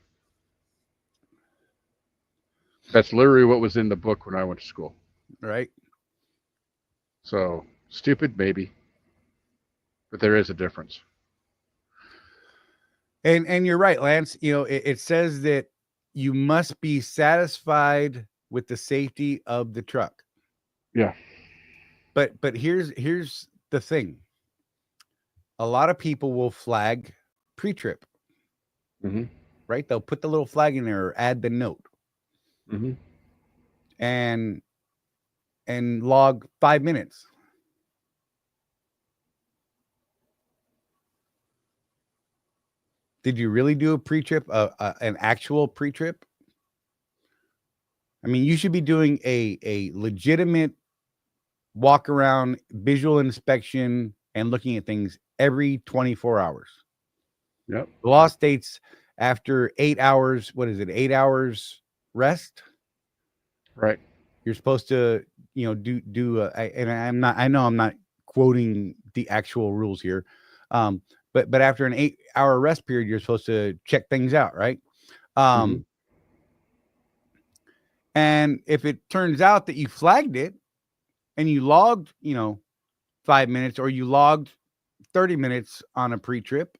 That's literally what was in the book when I went to school. Right. So, stupid, maybe. But there is a difference. And you're right, Lance. It says that you must be satisfied with the safety of the truck. Yeah. But here's the thing. A lot of people will flag pre-trip, Mm-hmm. right? They'll put the little flag in there or add the note Mm-hmm. and log 5 minutes. Did you really do a pre-trip, an actual pre-trip? I mean, you should be doing a legitimate walk around, visual inspection, and looking at things every 24 hours. Yep. The law states after 8 hours, what is it, 8 hours rest? Right. You're supposed to, and I know I'm not quoting the actual rules here. But after an 8-hour rest period, you're supposed to check things out, right? And if it turns out that you flagged it and you logged, 5 minutes or you logged 30 minutes on a pre-trip,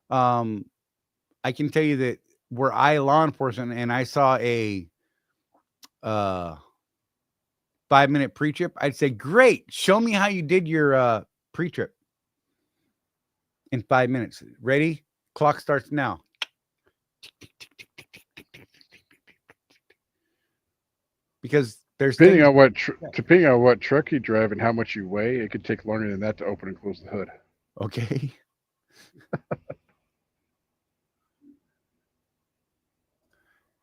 I can tell you that were I law enforcement and I saw a 5-minute pre-trip, I'd say, great, show me how you did your pre-trip in 5 minutes. Ready? Clock starts now. Because there's depending on what truck you drive and how much you weigh, it could take longer than that to open and close the hood. Okay.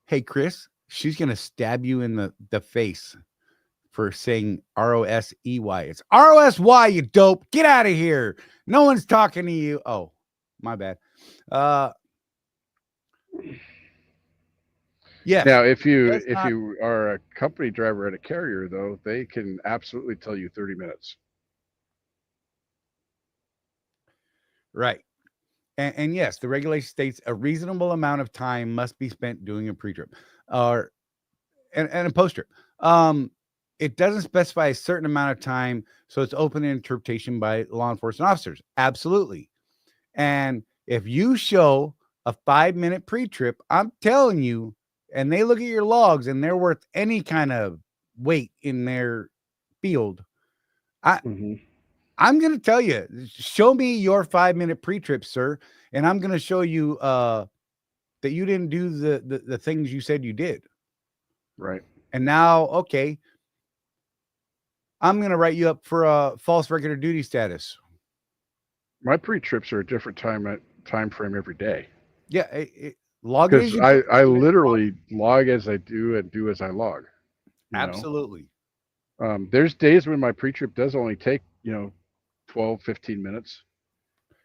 Hey, Chris, she's gonna stab you in the face for saying ROSEY. It's ROSY, you dope. Get out of here. No one's talking to you. Oh, my bad. Yeah. Now, if you are a company driver at a carrier, though, they can absolutely tell you 30 minutes. Right. And yes, the regulation states a reasonable amount of time must be spent doing a pre-trip and a post-trip. It doesn't specify a certain amount of time, so it's open to interpretation by law enforcement officers. Absolutely. And if you show a 5-minute pre-trip, I'm telling you, and they look at your logs and they're worth any kind of weight in their field, I'm going to tell you, show me your 5-minute pre-trip, sir, and I'm going to show you that you didn't do the things you said you did. Right. And now, okay, I'm going to write you up for a false record of duty status. My pre-trips are a different time frame every day. Yeah, log because I literally log as I do and do as I log. Absolutely. There's days when my pre-trip does only take 12, 15 minutes,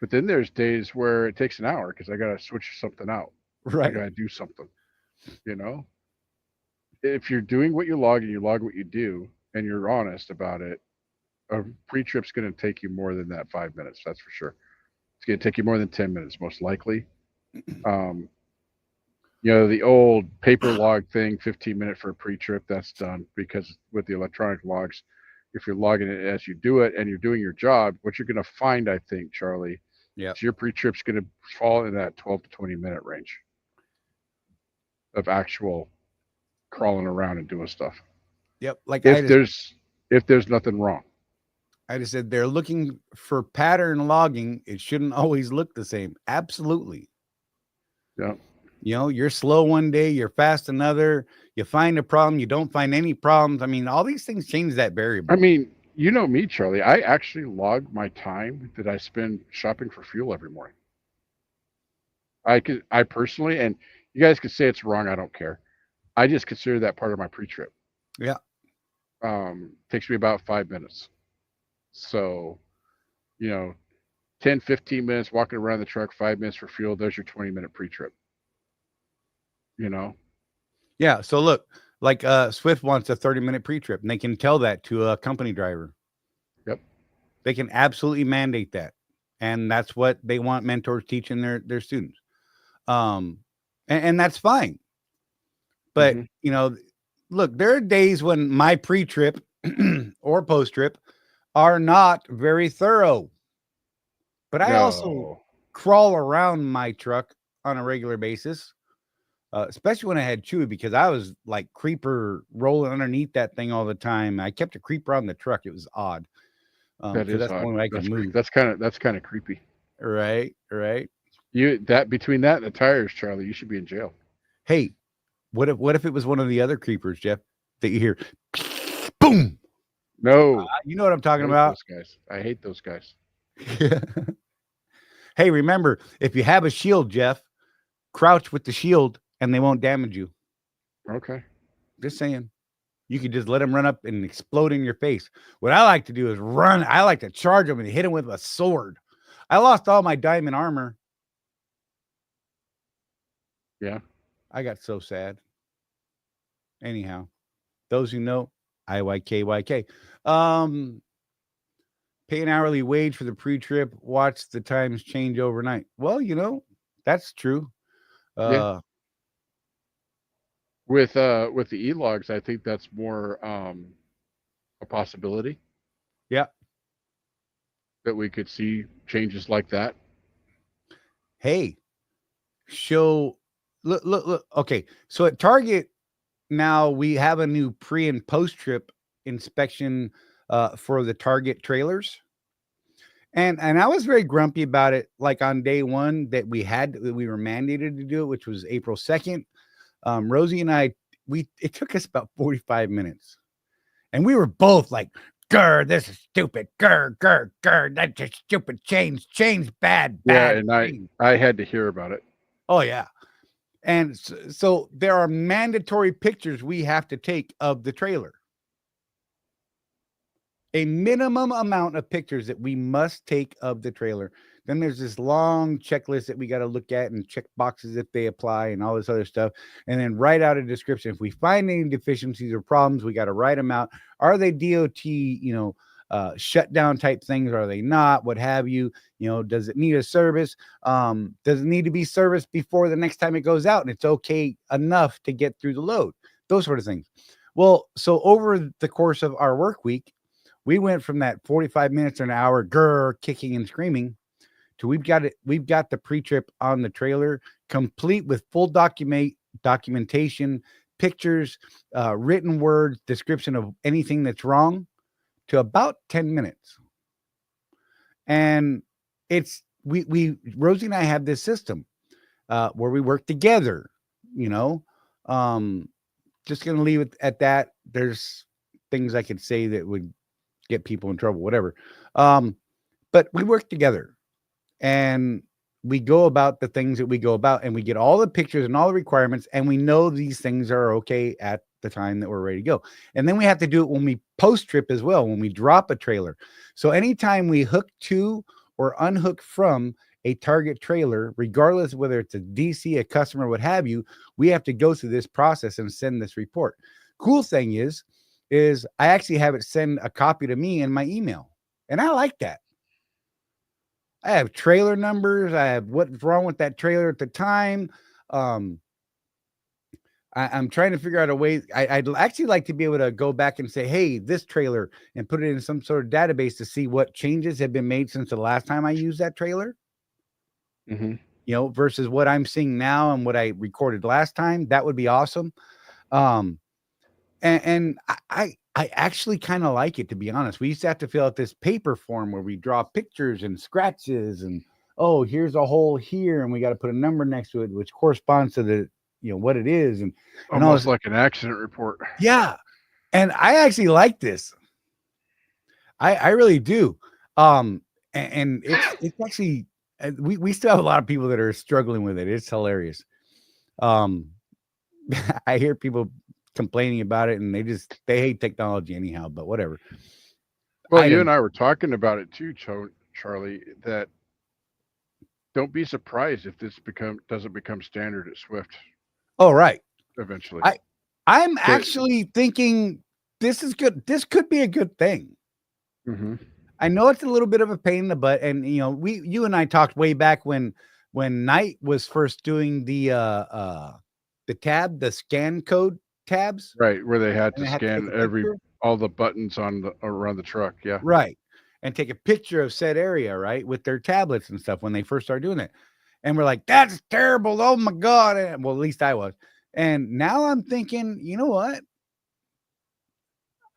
but then there's days where it takes an hour because I got to switch something out. Right. I got to do something. If you're doing what you log and you log what you do and you're honest about it, a pre-trip's going to take you more than that 5 minutes. That's for sure. It's going to take you more than 10 minutes, most likely. The old paper log thing, 15-minute for a pre-trip, that's done, because with the electronic logs, if you're logging it as you do it and you're doing your job, what you're going to find, I think, Charlie, is your pre-trip's going to fall in that 12 to 20-minute range of actual crawling around and doing stuff. Yep. If there's nothing wrong. I just said they're looking for pattern logging. It shouldn't always look the same. Absolutely. Yeah. You're slow one day, you're fast another. You find a problem, you don't find any problems. I mean, all these things change that variable. I mean, you know me, Charlie. I actually log my time that I spend shopping for fuel every morning. I personally, and you guys could say it's wrong, I don't care. I just consider that part of my pre-trip. Yeah. Takes me about 5 minutes. So, 10, 15 minutes walking around the truck, 5 minutes for fuel. There's your 20-minute pre-trip. Yeah. So look, like Swift wants a 30-minute pre-trip, and they can tell that to a company driver. Yep. They can absolutely mandate that. And that's what they want mentors teaching their students. And that's fine. But, look, there are days when my pre-trip or post-trip are not very thorough. But I also crawl around my truck on a regular basis, especially when I had Chewy, because I was like creeper rolling underneath that thing all the time. I kept a creeper on the truck. It was odd. That 'Cause is that's the odd. only way I could move. That's kind of creepy. Right. Between that and the tires, Charlie, you should be in jail. Hey, what if it was one of the other creepers, Jeff, that you hear boom? No, You know what I'm I talking hate about? those guys. I hate those guys. Hey, remember, if you have a shield, Jeff, crouch with the shield and they won't damage you. Okay. Just saying. You could just let them run up and explode in your face. What I like to do is run. I like to charge them and hit them with a sword. I lost all my diamond armor. Yeah. I got so sad. Anyhow, those who know, IYKYK. Pay an hourly wage for the pre-trip. Watch the times change overnight. Well, that's true. Yeah. With the e-logs, I think that's more a possibility. Yeah. That we could see changes like that. Hey, look. Okay, so at Target now we have a new pre and post trip inspection for the Target trailers, and I was very grumpy about it. Like on day one that we were mandated to do it, which was April 2nd. Rosie and I, it took us about 45 minutes, and we were both like, "Grr, this is stupid. Grr. That's just stupid. Change bad." Yeah, and I had to hear about it. Oh yeah. And so there are mandatory pictures we have to take of the trailer. A minimum amount of pictures that we must take of the trailer. Then there's this long checklist that we got to look at and check boxes if they apply and all this other stuff. And then write out a description. If we find any deficiencies or problems, we got to write them out. Are they DOT, shutdown type things? Are they not? What have you? Does it need a service? Does it need to be serviced before the next time it goes out? And it's okay enough to get through the load. Those sort of things. Well, so over the course of our work week, we went from that 45 minutes or an hour kicking and screaming to we've got the pre-trip on the trailer complete with full documentation, pictures, written words, description of anything that's wrong, to about 10 minutes. And it's Rosie and I have this system where we work together, just gonna leave it at that. There's things I could say that would get people in trouble, whatever. But we work together and we go about the things that we go about, and we get all the pictures and all the requirements, and we know these things are okay at the time that we're ready to go. And then we have to do it when we post trip as well, when we drop a trailer. So anytime we hook to or unhook from a Target trailer, regardless of whether it's a DC, a customer, what have you, we have to go through this process and send this report. Cool thing is I actually have it send a copy to me in my email. And I like that. I have trailer numbers. I have what's wrong with that trailer at the time. I'm trying to figure out a way. I'd actually like to be able to go back and say, hey, this trailer, and put it in some sort of database to see what changes have been made since the last time I used that trailer. Mm-hmm. Versus what I'm seeing now and what I recorded last time. That would be awesome. And I actually kind of like it, to be honest. We used to have to fill out this paper form where we draw pictures and scratches and, oh, here's a hole here, and we got to put a number next to it, which corresponds to the, what it is. And almost like an accident report. Yeah. And I actually like this. I really do. And it's actually, we still have a lot of people that are struggling with it. It's hilarious. I hear people complaining about it, and they hate technology anyhow, but whatever. Well, you and I were talking about it too, Charlie, that don't be surprised if this doesn't become standard at Swift. Oh, right. Eventually. I'm actually thinking this is good. This could be a good thing. Mm-hmm. I know it's a little bit of a pain in the butt, and you and I talked way back when Knight was first doing the scan code tabs, right, where they had to scan all the buttons around the truck. Yeah, right. and take a picture of said area, right, with their tablets and stuff when they first started doing it. And we're like, that's terrible. Oh my God. And, well, at least I was. And now I'm thinking, you know what?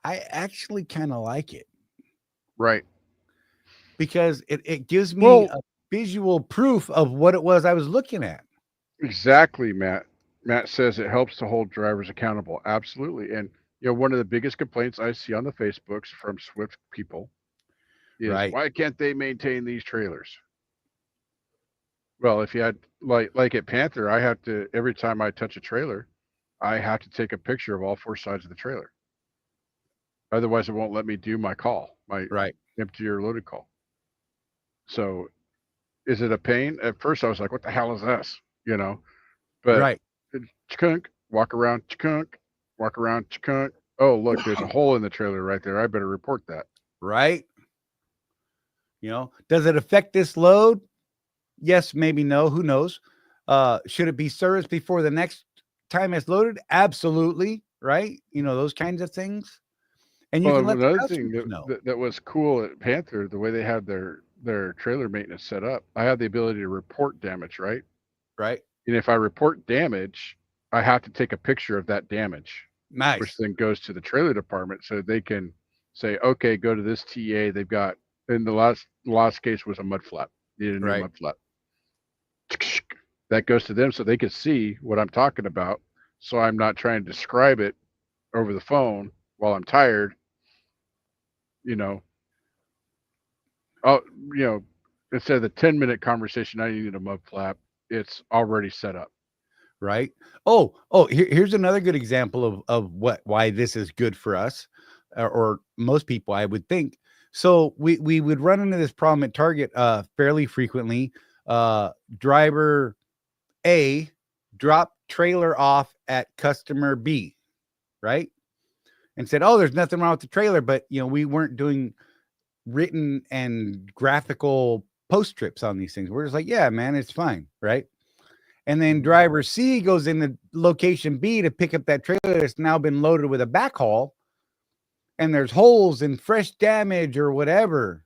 I actually kind of like it Right. because it gives me Well, a visual proof of what it was I was looking at. exactly, Matt. Matt says it helps to hold drivers accountable. Absolutely. And one of the biggest complaints I see on the Facebooks from Swift people is Right. why can't they maintain these trailers? Well, if you had like at Panther, I have to every time I touch a trailer, I have to take a picture of all four sides of the trailer. Otherwise, it won't let me do my call, my Right. empty or loaded call. So, is it a pain? At first, I was like, "What the hell is this?" But Right. chunk, walk around, chunk, walk around, chunk. Oh, look, there's a hole in the trailer right there. I better report that. Right. Does it affect this load? Yes, maybe no. Who knows? Should it be serviced before the next time it's loaded? Absolutely. Right. Those kinds of things. And you Well, can let the another thing customers know. that was cool at Panther, the way they had their trailer maintenance set up, I had the ability to report damage, right? Right. And if I report damage, I have to take a picture of that damage, which Nice. then goes to the trailer department so they can say, okay, go to this TA. They've got, in the last case was a mud flap, needed a new Right. mud flap. That goes to them so they can see what I'm talking about. So I'm not trying to describe it over the phone while I'm tired. Oh, instead of the 10-minute conversation, I need a mud flap. It's already set up. Right. Oh, here's another good example of why this is good for us, or most people, I would think. So we would run into this problem at Target fairly frequently. Driver A dropped trailer off at customer B, right? And said, "Oh, there's nothing wrong with the trailer," but we weren't doing written and graphical post trips on these things. We're just like, "Yeah, man, it's fine," right? And then driver C goes into location B to pick up that trailer that's now been loaded with a backhaul, and there's holes and fresh damage or whatever.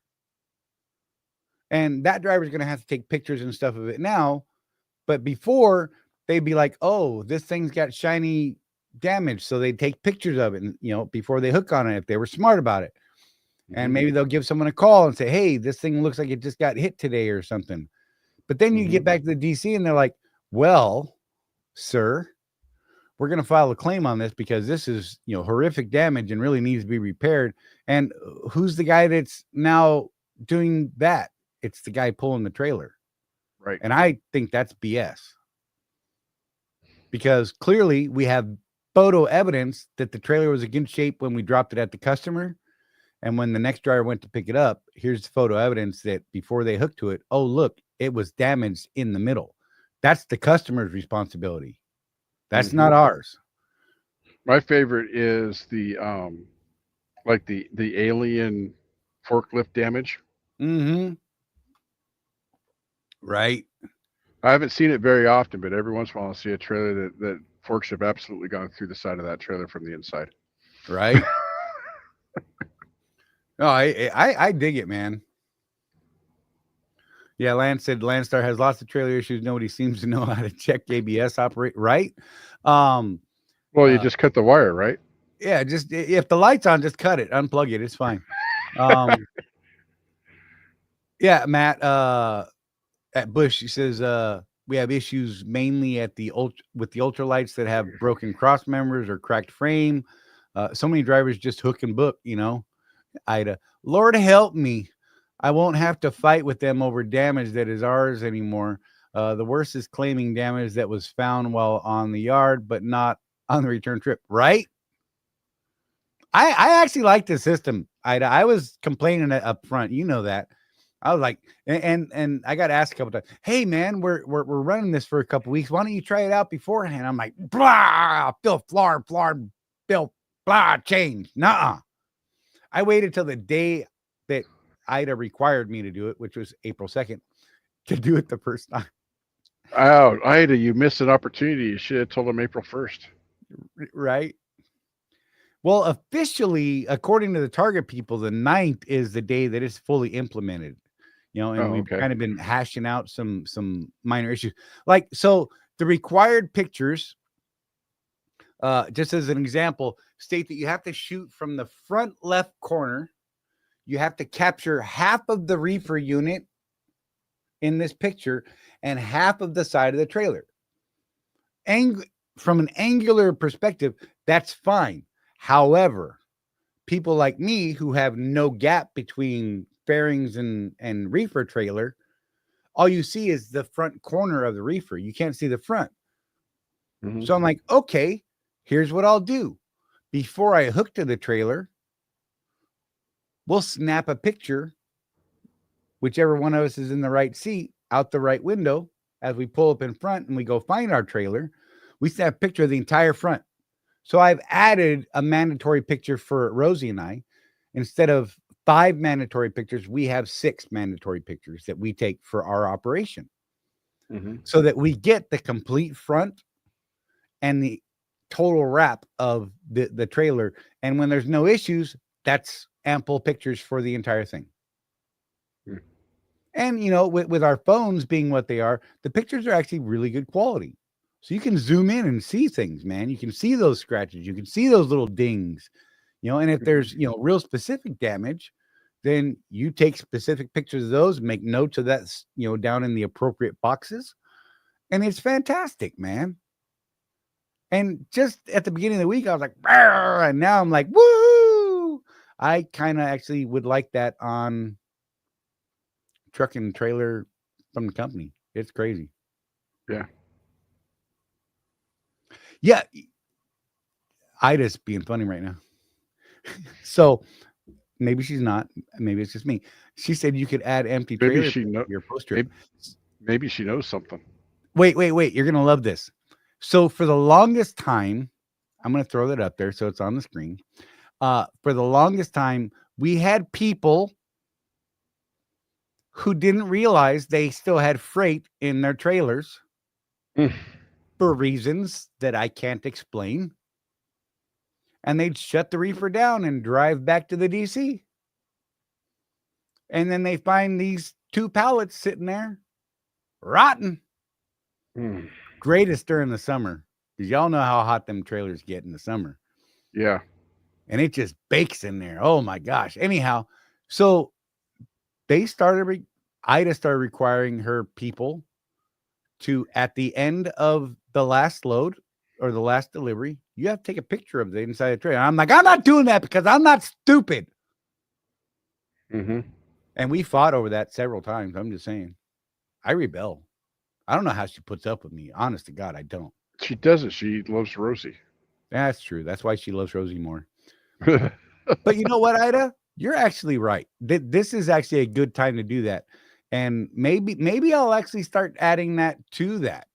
And that driver's going to have to take pictures and stuff of it now. But before, they'd be like, "Oh, this thing's got shiny damage." So they'd take pictures of it, and, before they hook on it, if they were smart about it. And maybe they'll give someone a call and say, "Hey, this thing looks like it just got hit today or something." But then you get back to the DC and they're like, "Well, sir, we're going to file a claim on this because this is, horrific damage and really needs to be repaired." And who's the guy that's now doing that? It's the guy pulling the trailer. Right. And I think that's BS. Because clearly we have photo evidence that the trailer was in good shape when we dropped it at the customer. And when the next driver went to pick it up, here's the photo evidence that before they hooked to it, oh, look, it was damaged in the middle. That's the customer's responsibility. That's not ours. My favorite is the like the alien forklift damage. Right. I haven't seen it very often, but every once in a while I see a trailer that forks have absolutely gone through the side of that trailer from the inside. Right. No, I dig it, man. Yeah, Lance said Landstar has lots of trailer issues. Nobody seems to know how to check ABS operate. Right. Well, you just cut the wire, right? Yeah, just if the light's on, just cut it, unplug it. It's fine. Yeah, Matt, at Bush, he says we have issues mainly at with the ultralights that have broken cross members or cracked frame. So many drivers just hook and book, Ida. Lord help me. I won't have to fight with them over damage that is ours anymore. The worst is claiming damage that was found while on the yard, but not on the return trip, right? I actually like the system, Ida. I was complaining up front. You know that. I was like, and I got asked a couple times, "Hey man, we're running this for a couple weeks. Why don't you try it out beforehand?" I'm like, blah, Bill Bill, blah, change. Nuh-uh. I waited till the day that Ida required me to do it, which was April 2nd, to do it the first time. Oh, Ida, you missed an opportunity. You should have told him April 1st. Right. Well, officially, according to the Target people, the 9th is the day that it's fully implemented. And Oh, we've okay. kind of been hashing out some minor issues. Like, so the required pictures, just as an example, state that you have to shoot from the front left corner. You have to capture half of the reefer unit in this picture and half of the side of the trailer. From an angular perspective, that's fine. However, people like me who have no gap between fairings and reefer trailer, all you see is the front corner of the reefer. You can't see the front. Mhm. So I'm like, okay, here's what I'll do. Before I hook to the trailer, we'll snap a picture, whichever one of us is in the right seat, out the right window as we pull up in front and we go find our trailer. We snap a picture of the entire front. So I've added a mandatory picture for Rosie and I. Instead of 5 mandatory pictures, we have 6 mandatory pictures that we take for our operation. Mhm. So that we get the complete front and the total wrap of the trailer. And when there's no issues, that's ample pictures for the entire thing. Hmm. And, with our phones being what they are, the pictures are actually really good quality. So you can zoom in and see things, man. You can see those scratches. You can see those little dings, and if there's, real specific damage, then you take specific pictures of those, make notes of that, down in the appropriate boxes. And it's fantastic, man. And just at the beginning of the week, I was like, "Rawr," and now I'm like, woo! I kind of actually would like that on truck and trailer from the company. It's crazy. Yeah. Yeah. Ida's being funny right now. So maybe she's not. Maybe it's just me. She said you could add empty Maybe trailer she to know. your post trip. Maybe she knows something. Wait. You're going to love this. So for the longest time, I'm going to throw that up there so it's on the screen. For the longest time, we had people who didn't realize they still had freight in their trailers for reasons that I can't explain. And they'd shut the reefer down and drive back to the DC. And then they find these 2 pallets sitting there rotten. Greatest during the summer, because y'all know how hot them trailers get in the summer. Yeah. And it just bakes in there. Oh my gosh. Anyhow, so they started, Ida started requiring her people to, at the end of the last load or the last delivery, you have to take a picture of the inside of the trailer. I'm like, I'm not doing that because I'm not stupid. Mm-hmm. And we fought over that several times. I'm just saying, I rebel. I don't know how she puts up with me. Honest to God, I don't. She doesn't. She loves Rosie. That's true. That's why she loves Rosie more. But you know what, Ida? You're actually right. This is actually a good time to do that. And maybe I'll actually start adding that to that.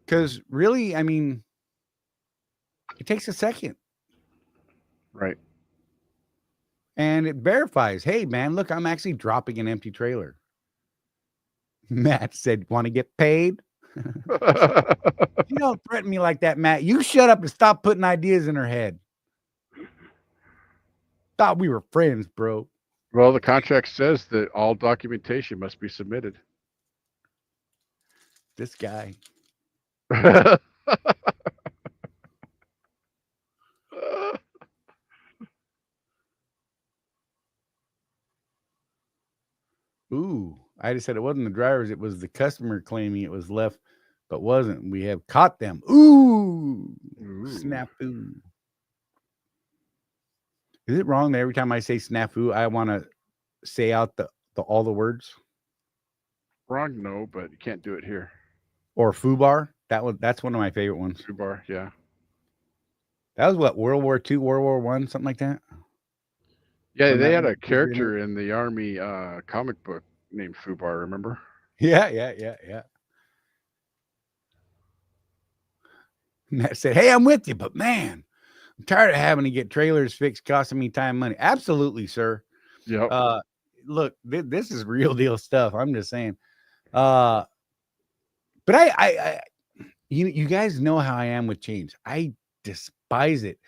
Because really, I mean, it takes a second. Right. And it verifies, hey, man, look, I'm actually dropping an empty trailer. Matt said, want to get paid? You don't threaten me like that, Matt. You shut up and stop putting ideas in her head. Thought we were friends, bro. Well, the contract says that all documentation must be submitted. This guy. Ooh, I just said it wasn't the drivers. It was the customer claiming it was left, but wasn't. We have caught them. Ooh. Snafu. Is it wrong that every time I say snafu, I want to say out the all the words? Wrong, no, but you can't do it here. Or foobar? That's one of my favorite ones. Foobar, yeah. That was what, World War II, World War I, something like that? Yeah, When they that had a was character in the Army comic book named Foobar, remember? Yeah. Matt said, hey, I'm with you, but man, I'm tired of having to get trailers fixed, costing me time and money. Absolutely, sir. Yep. Look, this is real deal stuff. I'm just saying. But I you guys know how I am with change. I despise despise it.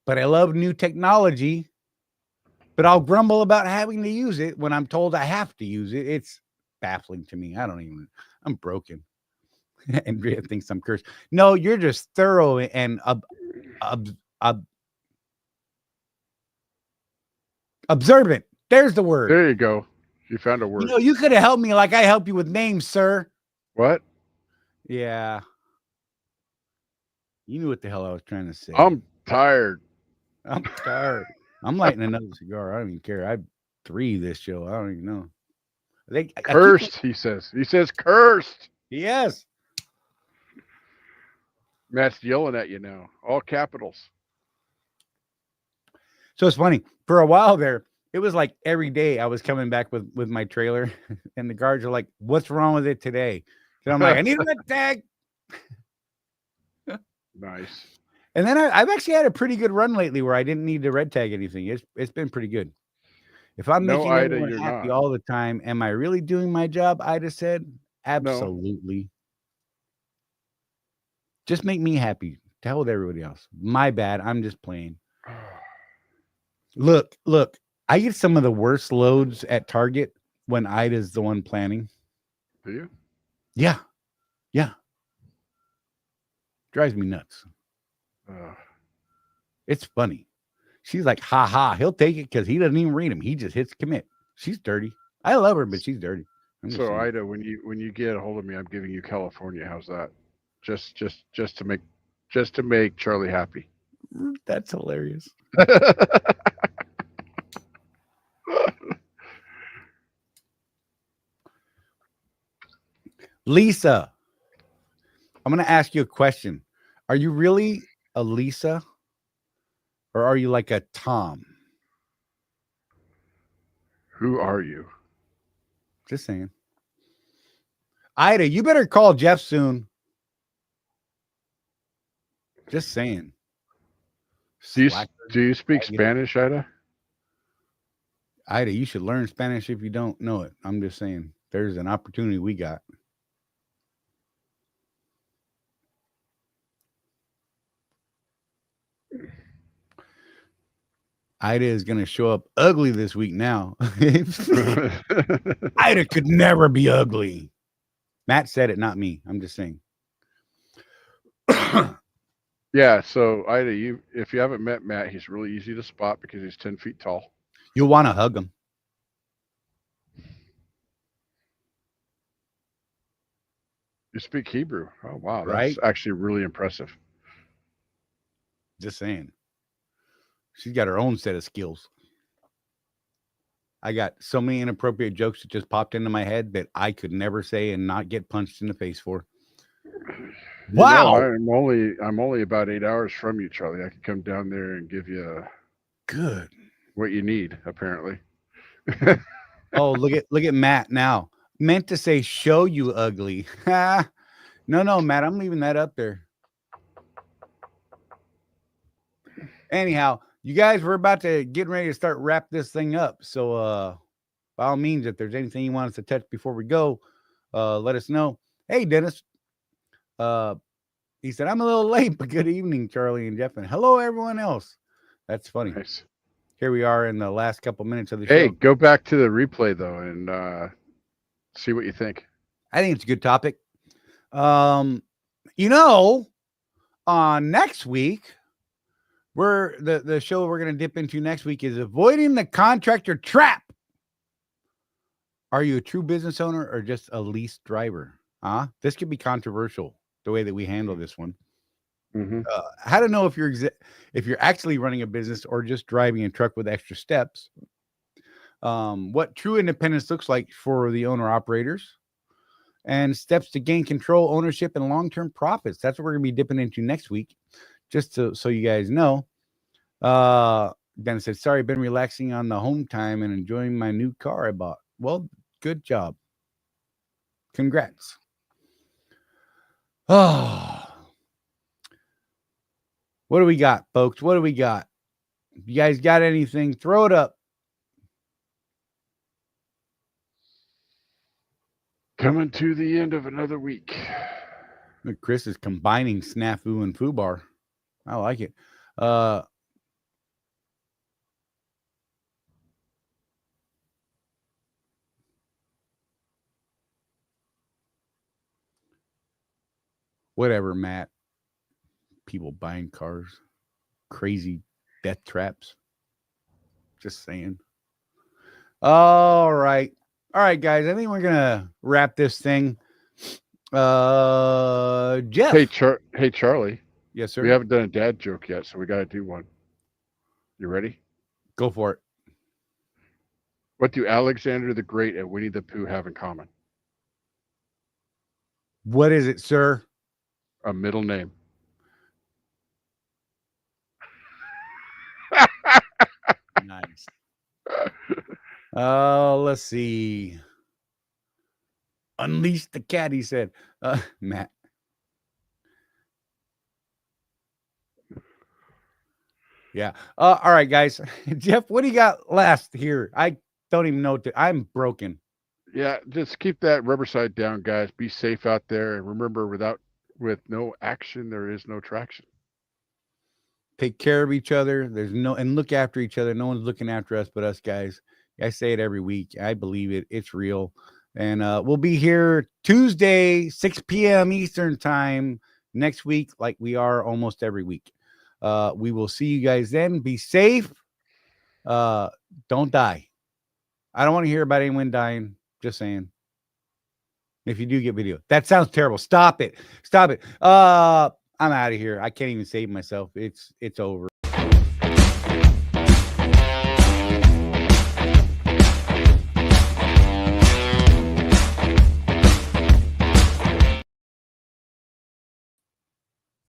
But I love new technology. But I'll grumble about having to use it when I'm told I have to use it. It's baffling to me. I'm broken. Andrea thinks I'm cursed. No, you're just thorough and observant. There's the word. There you go. You found a word. You could have helped me like I help you with names, sir. What? Yeah. You knew what the hell I was trying to say. I'm tired. I'm tired. I'm lighting another cigar. I don't even care. I have 3 this show. I don't even know. Cursed, he says. He says cursed. Yes. Matt's yelling at you now. All capitals. So it's funny. For a while there, it was like every day I was coming back with my trailer, and the guards are like, "What's wrong with it today?" And I'm like, "I need a red tag." Nice. And then I've actually had a pretty good run lately where I didn't need to red tag anything. It's been pretty good. If I'm making everyone happy all the time, am I really doing my job? Ida said, absolutely. No. Just make me happy. To hell with everybody else. My bad. I'm just playing. Look. I get some of the worst loads at Target when Ida's the one planning. Do you? Yeah. Drives me nuts. It's funny. She's like, ha ha. He'll take it because he doesn't even read them. He just hits commit. She's dirty. I love her, but she's dirty. So Ida, when you get a hold of me, I'm giving you California. How's that? Just to make Charlie happy. That's hilarious. Lisa, I'm going to ask you a question. Are you really a Lisa or are you like a Tom? Who are you? Just saying. Ida, you better call Jeff soon. Just saying. Do you speak Spanish, Ida? Ida, you should learn Spanish if you don't know it. I'm just saying. There's an opportunity we got. Ida is going to show up ugly this week now. Ida could never be ugly. Matt said it, not me. I'm just saying. Yeah, so Ida, if you haven't met Matt, he's really easy to spot because he's 10 feet tall. You'll want to hug him. You speak Hebrew. Oh, wow. Right? That's actually really impressive. Just saying. She's got her own set of skills. I got so many inappropriate jokes that just popped into my head that I could never say and not get punched in the face for. Wow. I'm only about 8 hours from you, Charlie. I can come down there and give you what you need, apparently. Oh, look at Matt now. Meant to say show you ugly. No, Matt, I'm leaving that up there. Anyhow, you guys, we're about to get ready to start wrap this thing up. So by all means, if there's anything you want us to touch before we go, let us know. Hey, Dennis. He said, I'm a little late, but good evening, Charlie and Jeff. And hello, everyone else. That's funny. Nice. Here we are in the last couple minutes of the show. Hey, go back to the replay, though, and see what you think. I think it's a good topic. Next week, the show we're going to dip into next week is avoiding the contractor trap. Are you a true business owner or just a leased driver? This could be controversial, the way that we handle this one. Mm-hmm. How to know if you're actually running a business or just driving a truck with extra steps. What true independence looks like for the owner operators, and steps to gain control, ownership, and long-term profits. That's what we're going to be dipping into next week, just so you guys know. Dennis said, sorry, I've been relaxing on the home time and enjoying my new car I bought. Well, good job. Congrats. Oh, what do we got, folks? What do we got? You guys got anything? Throw it up. Coming to the end of another week. Chris is combining snafu and foobar. I like it. Whatever, Matt. People buying cars, crazy death traps. Just saying. All right, guys. I think we're gonna wrap this thing. Jeff. Hey, Charlie. Yes, sir. We haven't done a dad joke yet, so we got to do one. You ready? Go for it. What do Alexander the Great and Winnie the Pooh have in common? What is it, sir? A middle name. Nice. Let's see. Unleash the cat, he said. Matt. Yeah. All right, guys. Jeff, what do you got last here? I don't even know. I'm broken. Yeah, just keep that rubber side down, guys. Be safe out there, and remember, with no action, there is no traction. Take care of each other. And look after each other. No one's looking after us but us, guys. I say it every week. I believe it. It's real. And we'll be here Tuesday, 6 p.m. Eastern time next week, like we are almost every week. We will see you guys then. Be safe. Don't die. I don't want to hear about anyone dying. Just saying. If you do get video, that sounds terrible. Stop it. I'm out of here. I can't even save myself. It's over.